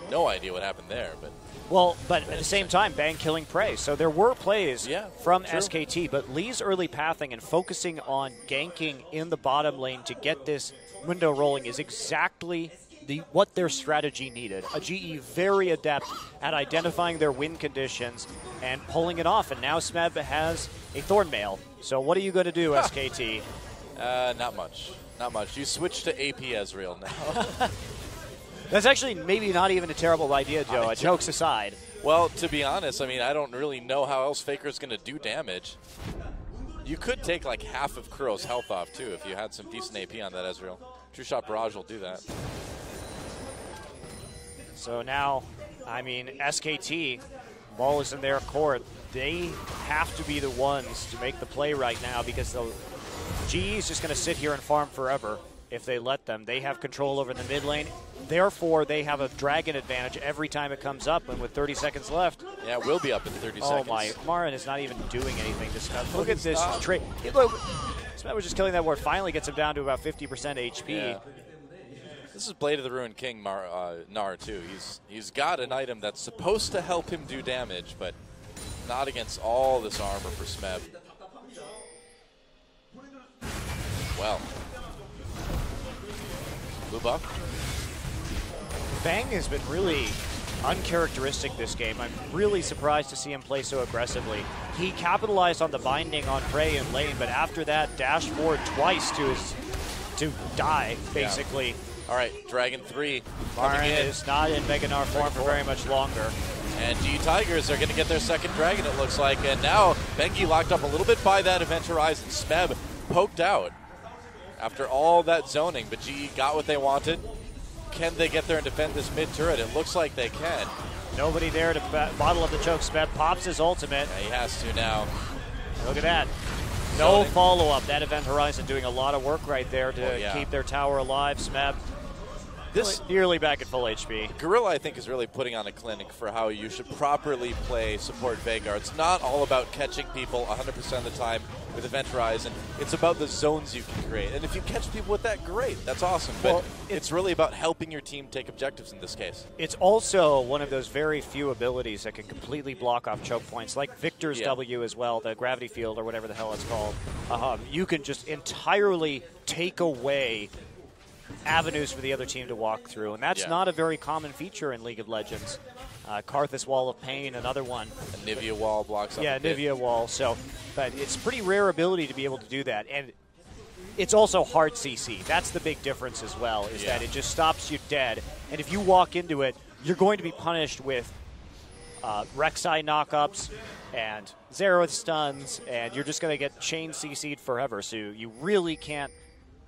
A: no idea what happened there, but...
B: Well, but at the same time, Bang killing prey. So there were plays from
A: true.
B: SKT, but Lee's early pathing and focusing on ganking in the bottom lane to get this window rolling is exactly what their strategy needed. A GE very adept at identifying their win conditions and pulling it off. And now Smeb has a Thornmail. So what are you going to do, SKT?
A: Not much. Not much. You switch to AP Ezreal now.
B: That's actually maybe not even a terrible idea, Joe. Jokes aside.
A: Well, to be honest, I mean, I don't really know how else Faker's going to do damage. You could take like half of Kuro's health off, too, if you had some decent AP on that Ezreal. True Shot Barrage will do that. So
B: now, I mean, SKT, ball is in their court. They have to be the ones to make the play right now because the GE is just going to sit here and farm forever if they let them. They have control over the mid lane. Therefore, they have a dragon advantage every time it comes up, and with 30 seconds left.
A: Yeah, it will be up in 30 seconds.
B: Oh, my. MaRin is not even doing anything to Smeb. Look at this trade. Look, Smeb was just killing that ward. Finally gets him down to about 50% HP.
A: Yeah. This is Blade of the Ruined King Gnar, too. He's got an item that's supposed to help him do damage, but not against all this armor for Smeb. Well. Blue buff.
B: Bang has been really uncharacteristic this game. I'm really surprised to see him play so aggressively. He capitalized on the binding on Prey in lane, but after that, dashed forward twice to die, basically.
A: Yeah. All right, Dragon 3.
B: MaRin is not in Mega Gnar form for very much longer.
A: And GE Tigers are going to get their second Dragon, it looks like. And now Bengi locked up a little bit by that Event Horizon. Smeb poked out after all that zoning, but GE got what they wanted. Can they get there and defend this mid turret? It looks like they can.
B: Nobody there to bottle up the choke. Smeb pops his ultimate.
A: Yeah, he has to now.
B: Look at that. No follow-up. That Event Horizon doing a lot of work right there to keep their tower alive. Smeb this nearly back at full HP.
A: Gorilla, I think, is really putting on a clinic for how you should properly play support Veigar. It's not all about catching people 100% of the time with Event Horizon. It's about the zones you can create. And if you catch people with that, great. That's awesome. But it's really about helping your team take objectives in this case.
B: It's also one of those very few abilities that can completely block off choke points, like Victor's W as well, the gravity field or whatever the hell it's called. You can just entirely take away avenues for the other team to walk through, and that's not a very common feature in League of Legends. Karthus Wall of Pain, another one.
A: A Nivea Wall blocks up.
B: Yeah, Nivea Wall. So, but it's a pretty rare ability to be able to do that, and it's also hard CC. That's the big difference as well, is that it just stops you dead, and if you walk into it, you're going to be punished with Rek Sai knockups and Xerath stuns, and you're just going to get chain CC'd forever, so you really can't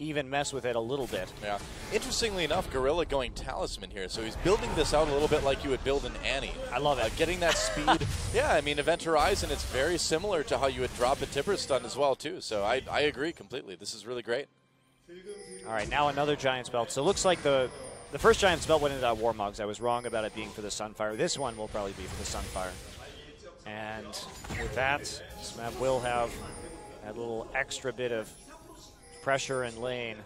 B: even mess with it a little bit.
A: Yeah. Interestingly enough, Gorilla going Talisman here, so he's building this out a little bit like you would build an Annie.
B: I love it.
A: Getting that speed. Yeah, I mean, Event Horizon, it's very similar to how you would drop a Tipper Stun as well, too. So I agree completely. This is really great.
B: All right, now another Giant's Belt. So it looks like the first Giant's Belt went into Warmogs. I was wrong about it being for the Sunfire. This one will probably be for the Sunfire. And with that, Smeb will have that little extra bit of pressure in lane.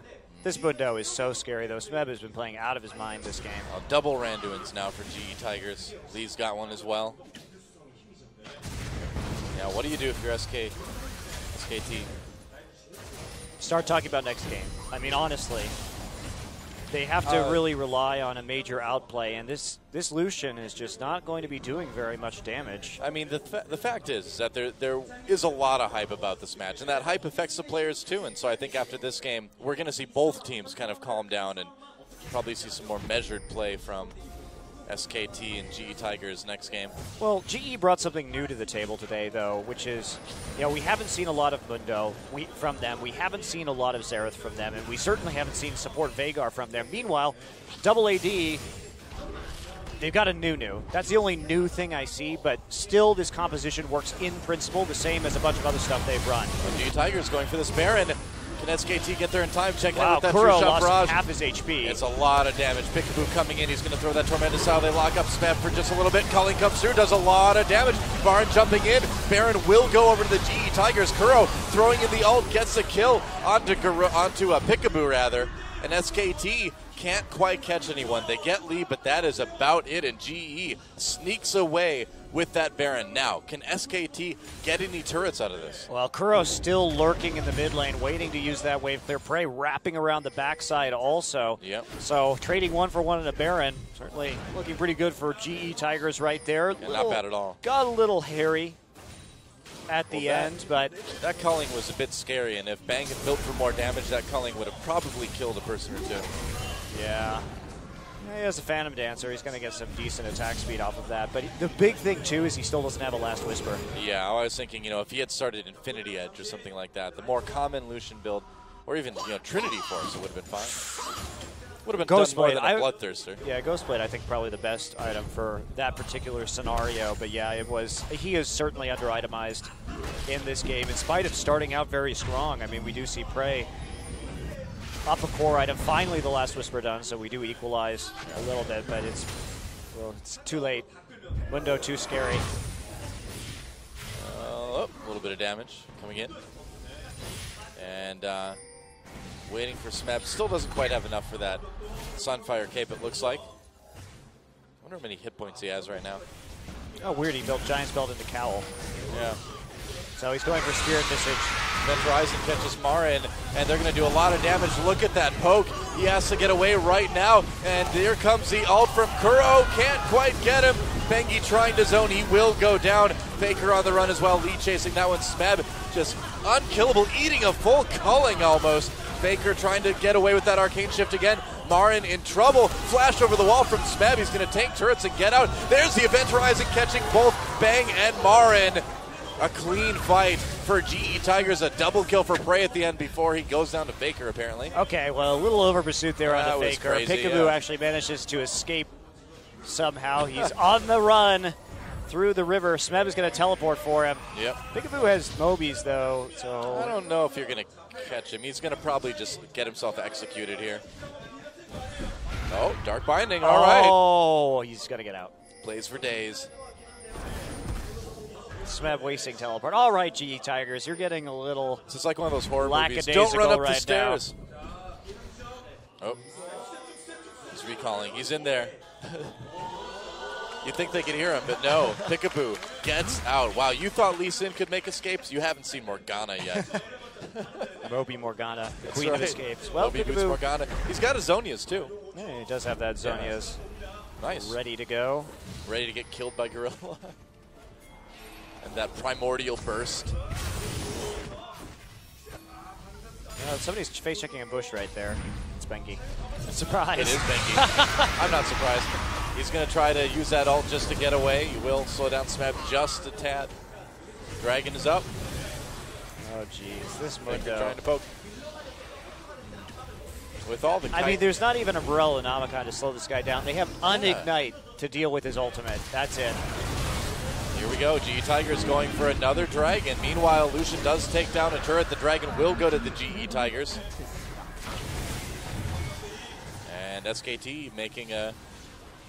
B: This Mundo is so scary, though. Smeb has been playing out of his mind this game.
A: Double Randuins now for GE Tigers. Lee's got one as well. Yeah, what do you do if you're SKT?
B: Start talking about next game. I mean, honestly, they have to really rely on a major outplay, and this Lucian is just not going to be doing very much damage.
A: I mean, the fact is that there is a lot of hype about this match, and that hype affects the players too. And so I think after this game, we're going to see both teams kind of calm down and probably see some more measured play from SKT and GE Tigers next game.
B: Well, GE brought something new to the table today, though, which is, we haven't seen a lot of Mundo from them. We haven't seen a lot of Xerath from them, and we certainly haven't seen support Veigar from them. Meanwhile, WAD, they've got a Nunu. That's the only new thing I see, but still this composition works in principle the same as a bunch of other stuff they've run.
A: Well, GE Tigers going for this MaRin. Can SKT get there in time? Checking out with that
B: Kuro
A: two-shot barrage.
B: lost half his HP.
A: It's a lot of damage. Piccaboo coming in. He's going to throw that Tormentus out. They lock up Smeb for just a little bit. Culling comes through. Does a lot of damage. MaRin jumping in. MaRin will go over to the GE Tigers. Kuro throwing in the ult. Gets the kill onto Piccaboo, rather. And SKT can't quite catch anyone. They get lead, but that is about it. And GE sneaks away with that Baron. Now, can SKT get any turrets out of this?
B: Well, Kuro's still lurking in the mid lane, waiting to use that wave clear prey, wrapping around the backside also.
A: Yep.
B: So trading 1-for-1 in a Baron, certainly looking pretty good for GE Tigers right there.
A: Yeah, not bad at all.
B: Got a little hairy at the end, but
A: that culling was a bit scary, and if Bang had built for more damage, that culling would have probably killed a person or two.
B: Yeah. He has a Phantom Dancer. He's going to get some decent attack speed off of that. But the big thing, too, is he still doesn't have a Last Whisper.
A: Yeah, I was thinking, if he had started Infinity Edge or something like that, the more common Lucian build, or even, Trinity Force, it would have been fine. Would have been done more than a Bloodthirster.
B: Yeah, Ghostblade, I think, probably the best item for that particular scenario. But yeah, he is certainly under-itemized in this game, in spite of starting out very strong. I mean, we do see Prey up a core item. Finally, the Last Whisper done, so we do equalize a little bit, but it's too late. Mundo too scary.
A: A little bit of damage coming in. And waiting for Smeb. Still doesn't quite have enough for that Sunfire cape, it looks like. I wonder how many hit points he has right now.
B: Oh, weird. He built Giant's Belt into Cowl.
A: Yeah.
B: So he's going for Spirit Visage.
A: Event Horizon catches MaRin, and they're going to do a lot of damage. Look at that poke. He has to get away right now, and here comes the ult from Kuro. Can't quite get him. Bengi trying to zone. He will go down. Faker on the run as well. Lee chasing that one. Smeb just unkillable, eating a full culling almost. Faker trying to get away with that Arcane Shift again. MaRin in trouble. Flash over the wall from Smeb. He's going to tank turrets and get out. There's the Event Horizon catching both Bang and MaRin. A clean fight for GE Tigers. A double kill for Prey at the end before he goes down to Faker, apparently.
B: Okay, well, a little over pursuit there on the Faker.
A: Crazy,
B: Piccaboo actually manages to escape somehow. He's on the run through the river. Smeb is going to teleport for him.
A: Yep.
B: Piccaboo has Mobies, though, so
A: I don't know if you're going to catch him. He's going to probably just get himself executed here. Oh, Dark Binding. All right.
B: Oh, he's going to get out.
A: Plays for days.
B: Smeb wasting teleport. All right, GE Tigers, you're getting a little.
A: This is like one of those horror movies.
B: Don't
A: run up
B: right
A: the stairs.
B: Now.
A: Oh, he's recalling. He's in there. You'd think they could hear him, but no. Piccaboo gets out. Wow, you thought Lee Sin could make escapes? You haven't seen Morgana yet.
B: Moby Morgana, the queen of escapes. Well,
A: Moby boots Morgana. He's got his Zonias, too.
B: Yeah, he does have that Zonias.
A: Nice.
B: Ready to go.
A: Ready to get killed by Gorilla. And that primordial burst.
B: Somebody's face checking a bush right there. It's Bengi. Surprise.
A: It is Bengi. I'm not surprised. He's going to try to use that ult just to get away. He will slow down Smeb just a tad. Dragon is up.
B: Oh, jeez. This Mundo.
A: Trying to poke. With all the
B: I mean, there's not even a Morel and Amicon to slow this guy down. They have Unignite to deal with his ultimate. That's it.
A: Here we go. GE Tigers going for another dragon. Meanwhile, Lucian does take down a turret. The dragon will go to the GE Tigers. And SKT making a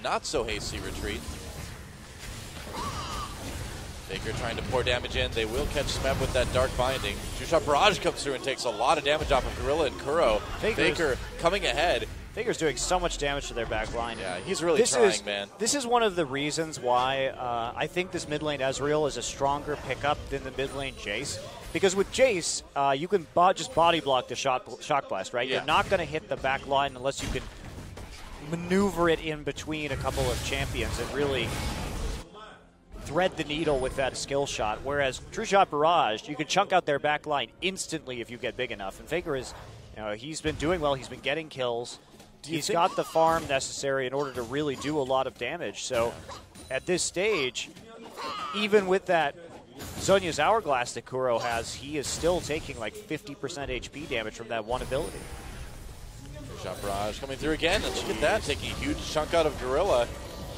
A: not so hasty retreat. Veigar trying to pour damage in. They will catch Smeb with that Dark Binding. Two-Shot Barrage comes through and takes a lot of damage off of Gorilla and Kuro. Veigar coming ahead.
B: Veigar's doing so much damage to their back line.
A: Yeah, he's really trying, man.
B: This is one of the reasons why I think this mid lane Ezreal is a stronger pickup than the mid lane Jace. Because with Jace, you can just body block the Shock Blast, right?
A: Yeah.
B: You're not going to hit the back line unless you can maneuver it in between a couple of champions and really thread the needle with that skill shot. Whereas True Shot Barrage, you can chunk out their back line instantly if you get big enough. And Veigar is, he's been doing well. He's been getting kills. He's got the farm necessary in order to really do a lot of damage. So at this stage, even with that Zhonya's Hourglass that Kuro has, he is still taking like 50% HP damage from that one ability.
A: Shot Barrage coming through again. And look at that, taking a huge chunk out of Gorilla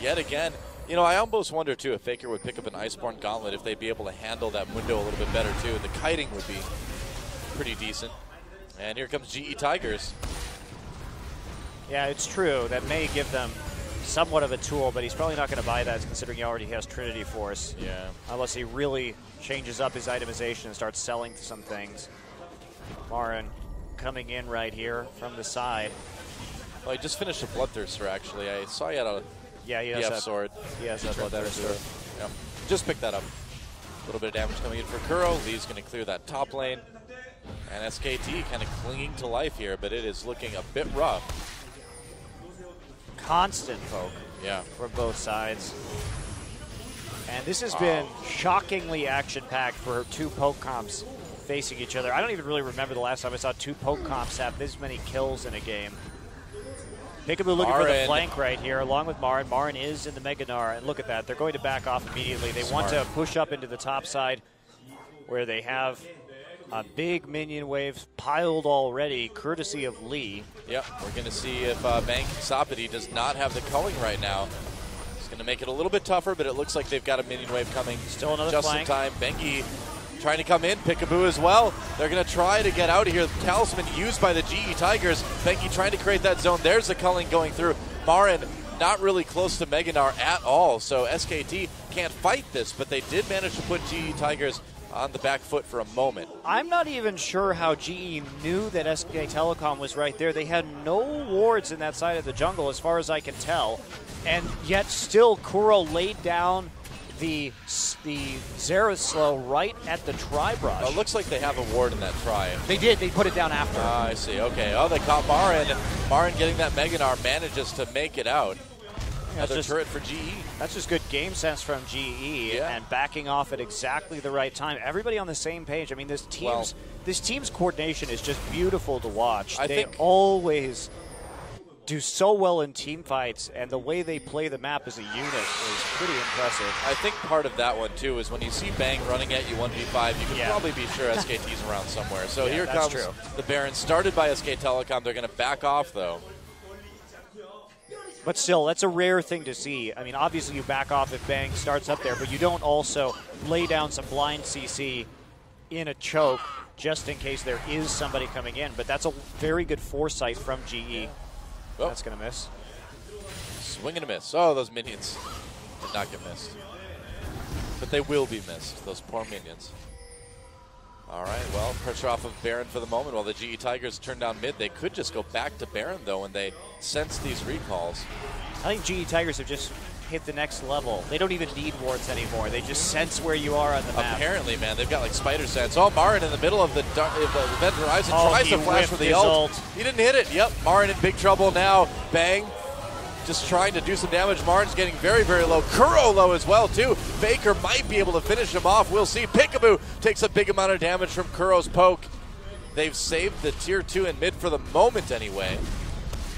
A: yet again. I almost wonder, too, if Veigar would pick up an Iceborne Gauntlet, if they'd be able to handle that Mundo a little bit better, too. The kiting would be pretty decent. And here comes GE Tigers.
B: Yeah, it's true. That may give them somewhat of a tool, but he's probably not going to buy that considering he already has Trinity Force.
A: Yeah.
B: Unless he really changes up his itemization and starts selling some things. MaRin coming in right here from the side.
A: Well, he just finished a Bloodthirster, actually. I saw he had a
B: he has that
A: sword.
B: He has that Bloodthirster.
A: Yeah. Just picked that up. A little bit of damage coming in for Kuro. Lee's going to clear that top lane. And SKT kind of clinging to life here, but it is looking a bit rough.
B: Constant poke from both sides. And this has been shockingly action-packed for two poke comps facing each other. I don't even really remember the last time I saw two poke comps have this many kills in a game. Piccaboo looking for the flank right here, along with MaRin. MaRin is in the Mega Gnar, and look at that. They're going to back off immediately. They want to push up into the top side where they have a big minion wave piled already, courtesy of Lee.
A: Yep, we're going to see if Bengi Sapiti does not have the culling right now. It's going to make it a little bit tougher, but it looks like they've got a minion wave coming.
B: Still another
A: just
B: flank.
A: in time. Bengi trying to come in, Piccaboo as well. They're going to try to get out of here. Talisman used by the GE Tigers. Bengi trying to create that zone. There's the culling going through. MaRin not really close to Mega Gnar at all, so SKT can't fight this, but they did manage to put GE Tigers on the back foot for a moment.
B: I'm not even sure how GE knew that SK Telecom was right there. They had no wards in that side of the jungle as far as I can tell, and yet still Kuro laid down the Xerath slow right at the Tri-Brush.
A: It looks like they have a ward in that try.
B: They did. They put it down after.
A: I see. Okay. Oh, they caught MaRin. MaRin getting that Mega Gnar manages to make it out. Another turret for GE.
B: That's just good game sense from GE and backing off at exactly the right time. Everybody on the same page. I mean, this team's coordination is just beautiful to watch. They always do so well in team fights, and the way they play the map as a unit is pretty impressive.
A: I think part of that one, too, is when you see Bang running at you 1v5, you can probably be sure SKT's around somewhere. So here comes the Baron, started by SK Telecom. They're going to back off, though.
B: But still, that's a rare thing to see. I mean, obviously you back off if Bang starts up there, but you don't also lay down some blind CC in a choke just in case there is somebody coming in. But that's a very good foresight from GE. Oh. That's going to miss.
A: Swing and a miss. Oh, those minions did not get missed. But they will be missed, those poor minions. All right, well, pressure off of Baron for the moment while the GE Tigers turn down mid. They could just go back to Baron, though, when they sense these recalls.
B: I think GE Tigers have just hit the next level. They don't even need wards anymore. They just sense where you are on the map.
A: Apparently, man, they've got like spider sense. Oh, MaRin in the middle of the Event Horizon tries to flash for the ult. He didn't hit it. Yep, MaRin in big trouble now. Bang. Just trying to do some damage. MaRin's getting very, very low. Kuro low as well, too. Veigar might be able to finish him off. We'll see. Piccaboo takes a big amount of damage from Kuro's poke. They've saved the tier 2 in mid for the moment anyway.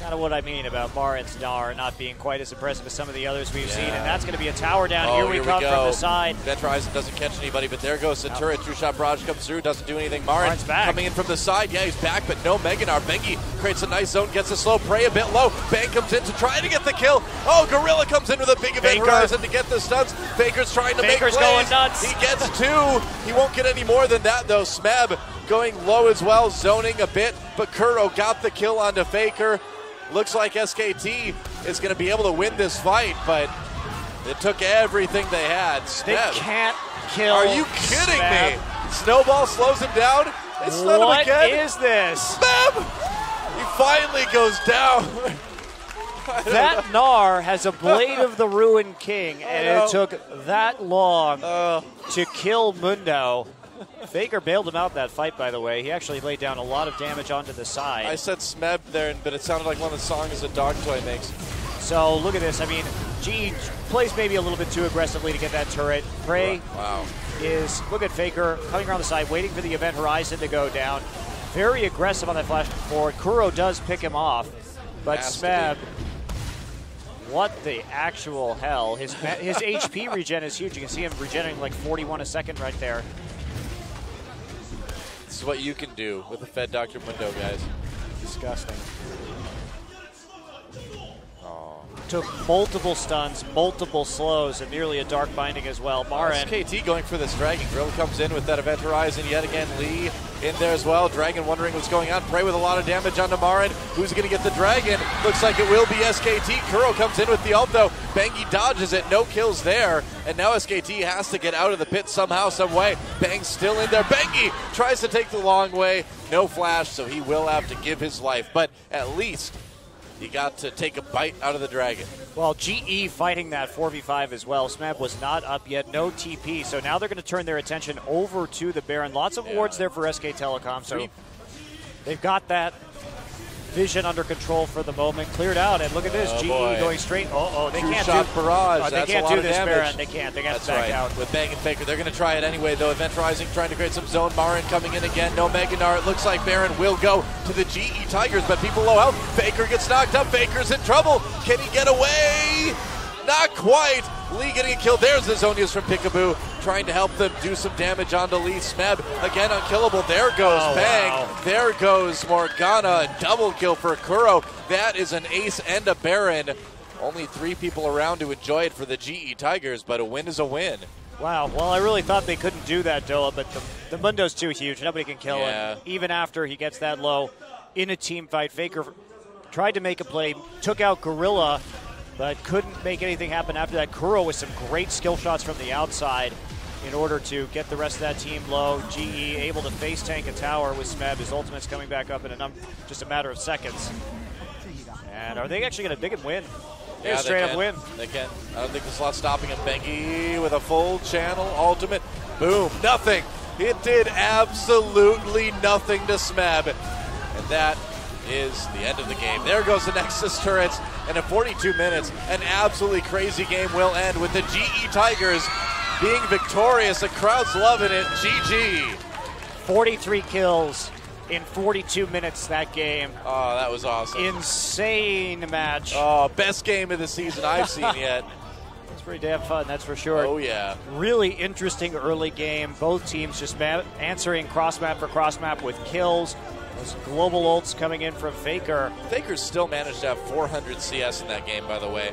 B: Kind of what I mean about MaRin's Gnar not being quite as impressive as some of the others we've seen, and that's going to be a tower down. Here we come from the side.
A: Venturizing doesn't catch anybody, but there goes the turret. True shot barrage comes through, doesn't do anything. MaRin's
B: back.
A: Coming in from the side. Yeah, he's back, but no Gnar. Bengi creates a nice zone, gets a slow prey a bit low. Bang comes in to try to get the kill. Oh, Gorilla comes in with a big event horizon to get the stuns. Veigar's trying to make plays.
B: Going nuts.
A: He gets 2. He won't get any more than that, though. Smeb going low as well, zoning a bit, but Kuro got the kill onto Veigar. Looks like SKT is going to be able to win this fight, but it took everything they had. Smeb.
B: They can't kill.
A: Are you kidding me? Snowball slows him down. It's not
B: what
A: again.
B: Is this?
A: Smeb! He finally goes down.
B: That Gnar has a Blade of the Ruined King, and it took that long to kill Mundo. Veigar bailed him out that fight, by the way. He actually laid down a lot of damage onto the side.
A: I said Smeb there, but it sounded like one of the songs a dog toy makes.
B: So look at this. I mean, GE plays maybe a little bit too aggressively to get that turret. Prey is, look at Veigar coming around the side, waiting for the event horizon to go down. Very aggressive on that flash forward. Kuro does pick him off, but Smeb, what the actual hell? His HP regen is huge. You can see him regenerating like 41 a second right there.
A: This is what you can do with a fed Dr. Mundo, guys.
B: Disgusting. Took multiple stuns, multiple slows, and nearly a dark binding as well. MaRin.
A: SKT going for this Dragon. Grill comes in with that event horizon yet again. Lee in there as well. Dragon wondering what's going on. Prey with a lot of damage onto MaRin. Who's going to get the Dragon? Looks like it will be SKT. Kuro comes in with the ult though. Bengi dodges it. No kills there. And now SKT has to get out of the pit somehow, some way. Bang's still in there. Bengi tries to take the long way. No flash, so he will have to give his life. But at least he got to take a bite out of the Dragon.
B: Well, GE fighting that 4v5 as well. Smeb was not up yet, no TP, so now they're going to turn their attention over to the Baron. Lots of wards there for SK Telecom, so they've got that vision under control for the moment. Cleared out, and look at this, GE going straight. They can't do
A: barrage.
B: They can't do this, Baron. They can't. They got to back out.
A: With Bang and Veigar, they're going to try it anyway, though. Event Rising trying to create some zone. MaRin coming in again. No Gnar. It looks like Baron will go to the GE Tigers, but people low health. Veigar gets knocked up. Veigar's in trouble. Can he get away? Not quite. Lee getting a kill. There's the Zonias from Piccaboo, trying to help them do some damage onto Lee. Smeb, again unkillable. There goes Bang. Wow. There goes Morgana. A double kill for Kuro. That is an ace and a Baron. Only 3 people around to enjoy it for the GE Tigers, but a win is a win.
B: Wow. Well, I really thought they couldn't do that, Doa, but the Mundo's too huge. Nobody can kill him. Even after he gets that low in a team fight, Veigar tried to make a play, took out Gorilla, but couldn't make anything happen after that. Kuro with some great skill shots from the outside in order to get the rest of that team low. GE able to face tank a tower with Smeb. His ultimate's coming back up in just a matter of seconds. And are they actually going to dig and win?
A: Yeah,
B: straight up win.
A: They can. I don't think there's a lot stopping him. Bengi with a full channel ultimate. Boom. Nothing. It did absolutely nothing to Smeb. And that is the end of the game. There goes the Nexus turrets, and in 42 minutes, an absolutely crazy game will end with the GE Tigers being victorious. The crowd's loving it. GG.
B: 43 kills in 42 minutes that game.
A: Oh, that was awesome.
B: Insane match.
A: Oh, best game of the season I've seen yet.
B: It's pretty damn fun, that's for sure.
A: Oh, yeah.
B: Really interesting early game. Both teams just answering cross-map for cross-map with kills. Those global ults coming in from Veigar.
A: Veigar still managed to have 400 CS in that game, by the way.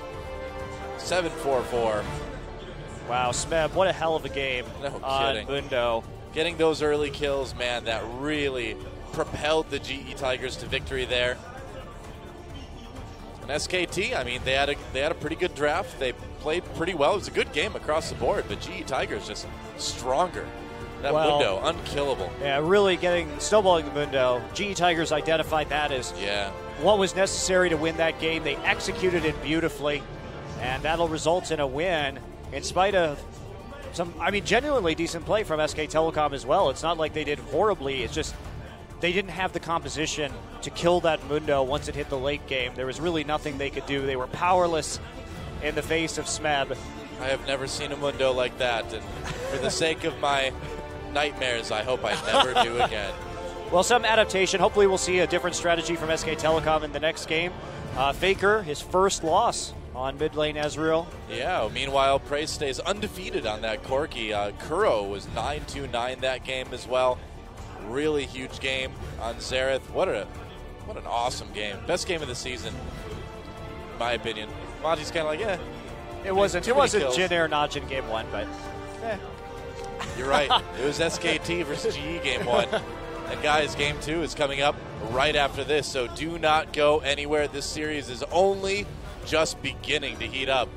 A: 7-4-4.
B: Wow, Smeb, what a hell of a game on Mundo.
A: Getting those early kills, man, that really propelled the GE Tigers to victory there. And SKT, I mean, they had a pretty good draft. They played pretty well. It was a good game across the board, but GE Tigers just stronger. That Mundo, unkillable.
B: Yeah, really snowballing the Mundo. GE Tigers identified that as what was necessary to win that game. They executed it beautifully, and that'll result in a win in spite of some, genuinely decent play from SK Telecom as well. It's not like they did horribly. It's just they didn't have the composition to kill that Mundo once it hit the late game. There was really nothing they could do. They were powerless in the face of Smeb.
A: I have never seen a Mundo like that, and for the sake of my nightmares, I hope I never do again.
B: Well, some adaptation. Hopefully we'll see a different strategy from SK Telecom in the next game. Faker, his first loss on mid lane Ezreal.
A: Yeah, meanwhile, Praise stays undefeated on that Corki. Kuro was 9-2-9 that game as well. Really huge game on Xerath. What an awesome game. Best game of the season, in my opinion. Monty's kind of like, yeah.
B: It wasn't Jin Air Najin game 1, but
A: You're right. It was SKT versus GE game 1. And guys, game 2 is coming up right after this, so do not go anywhere. This series is only just beginning to heat up.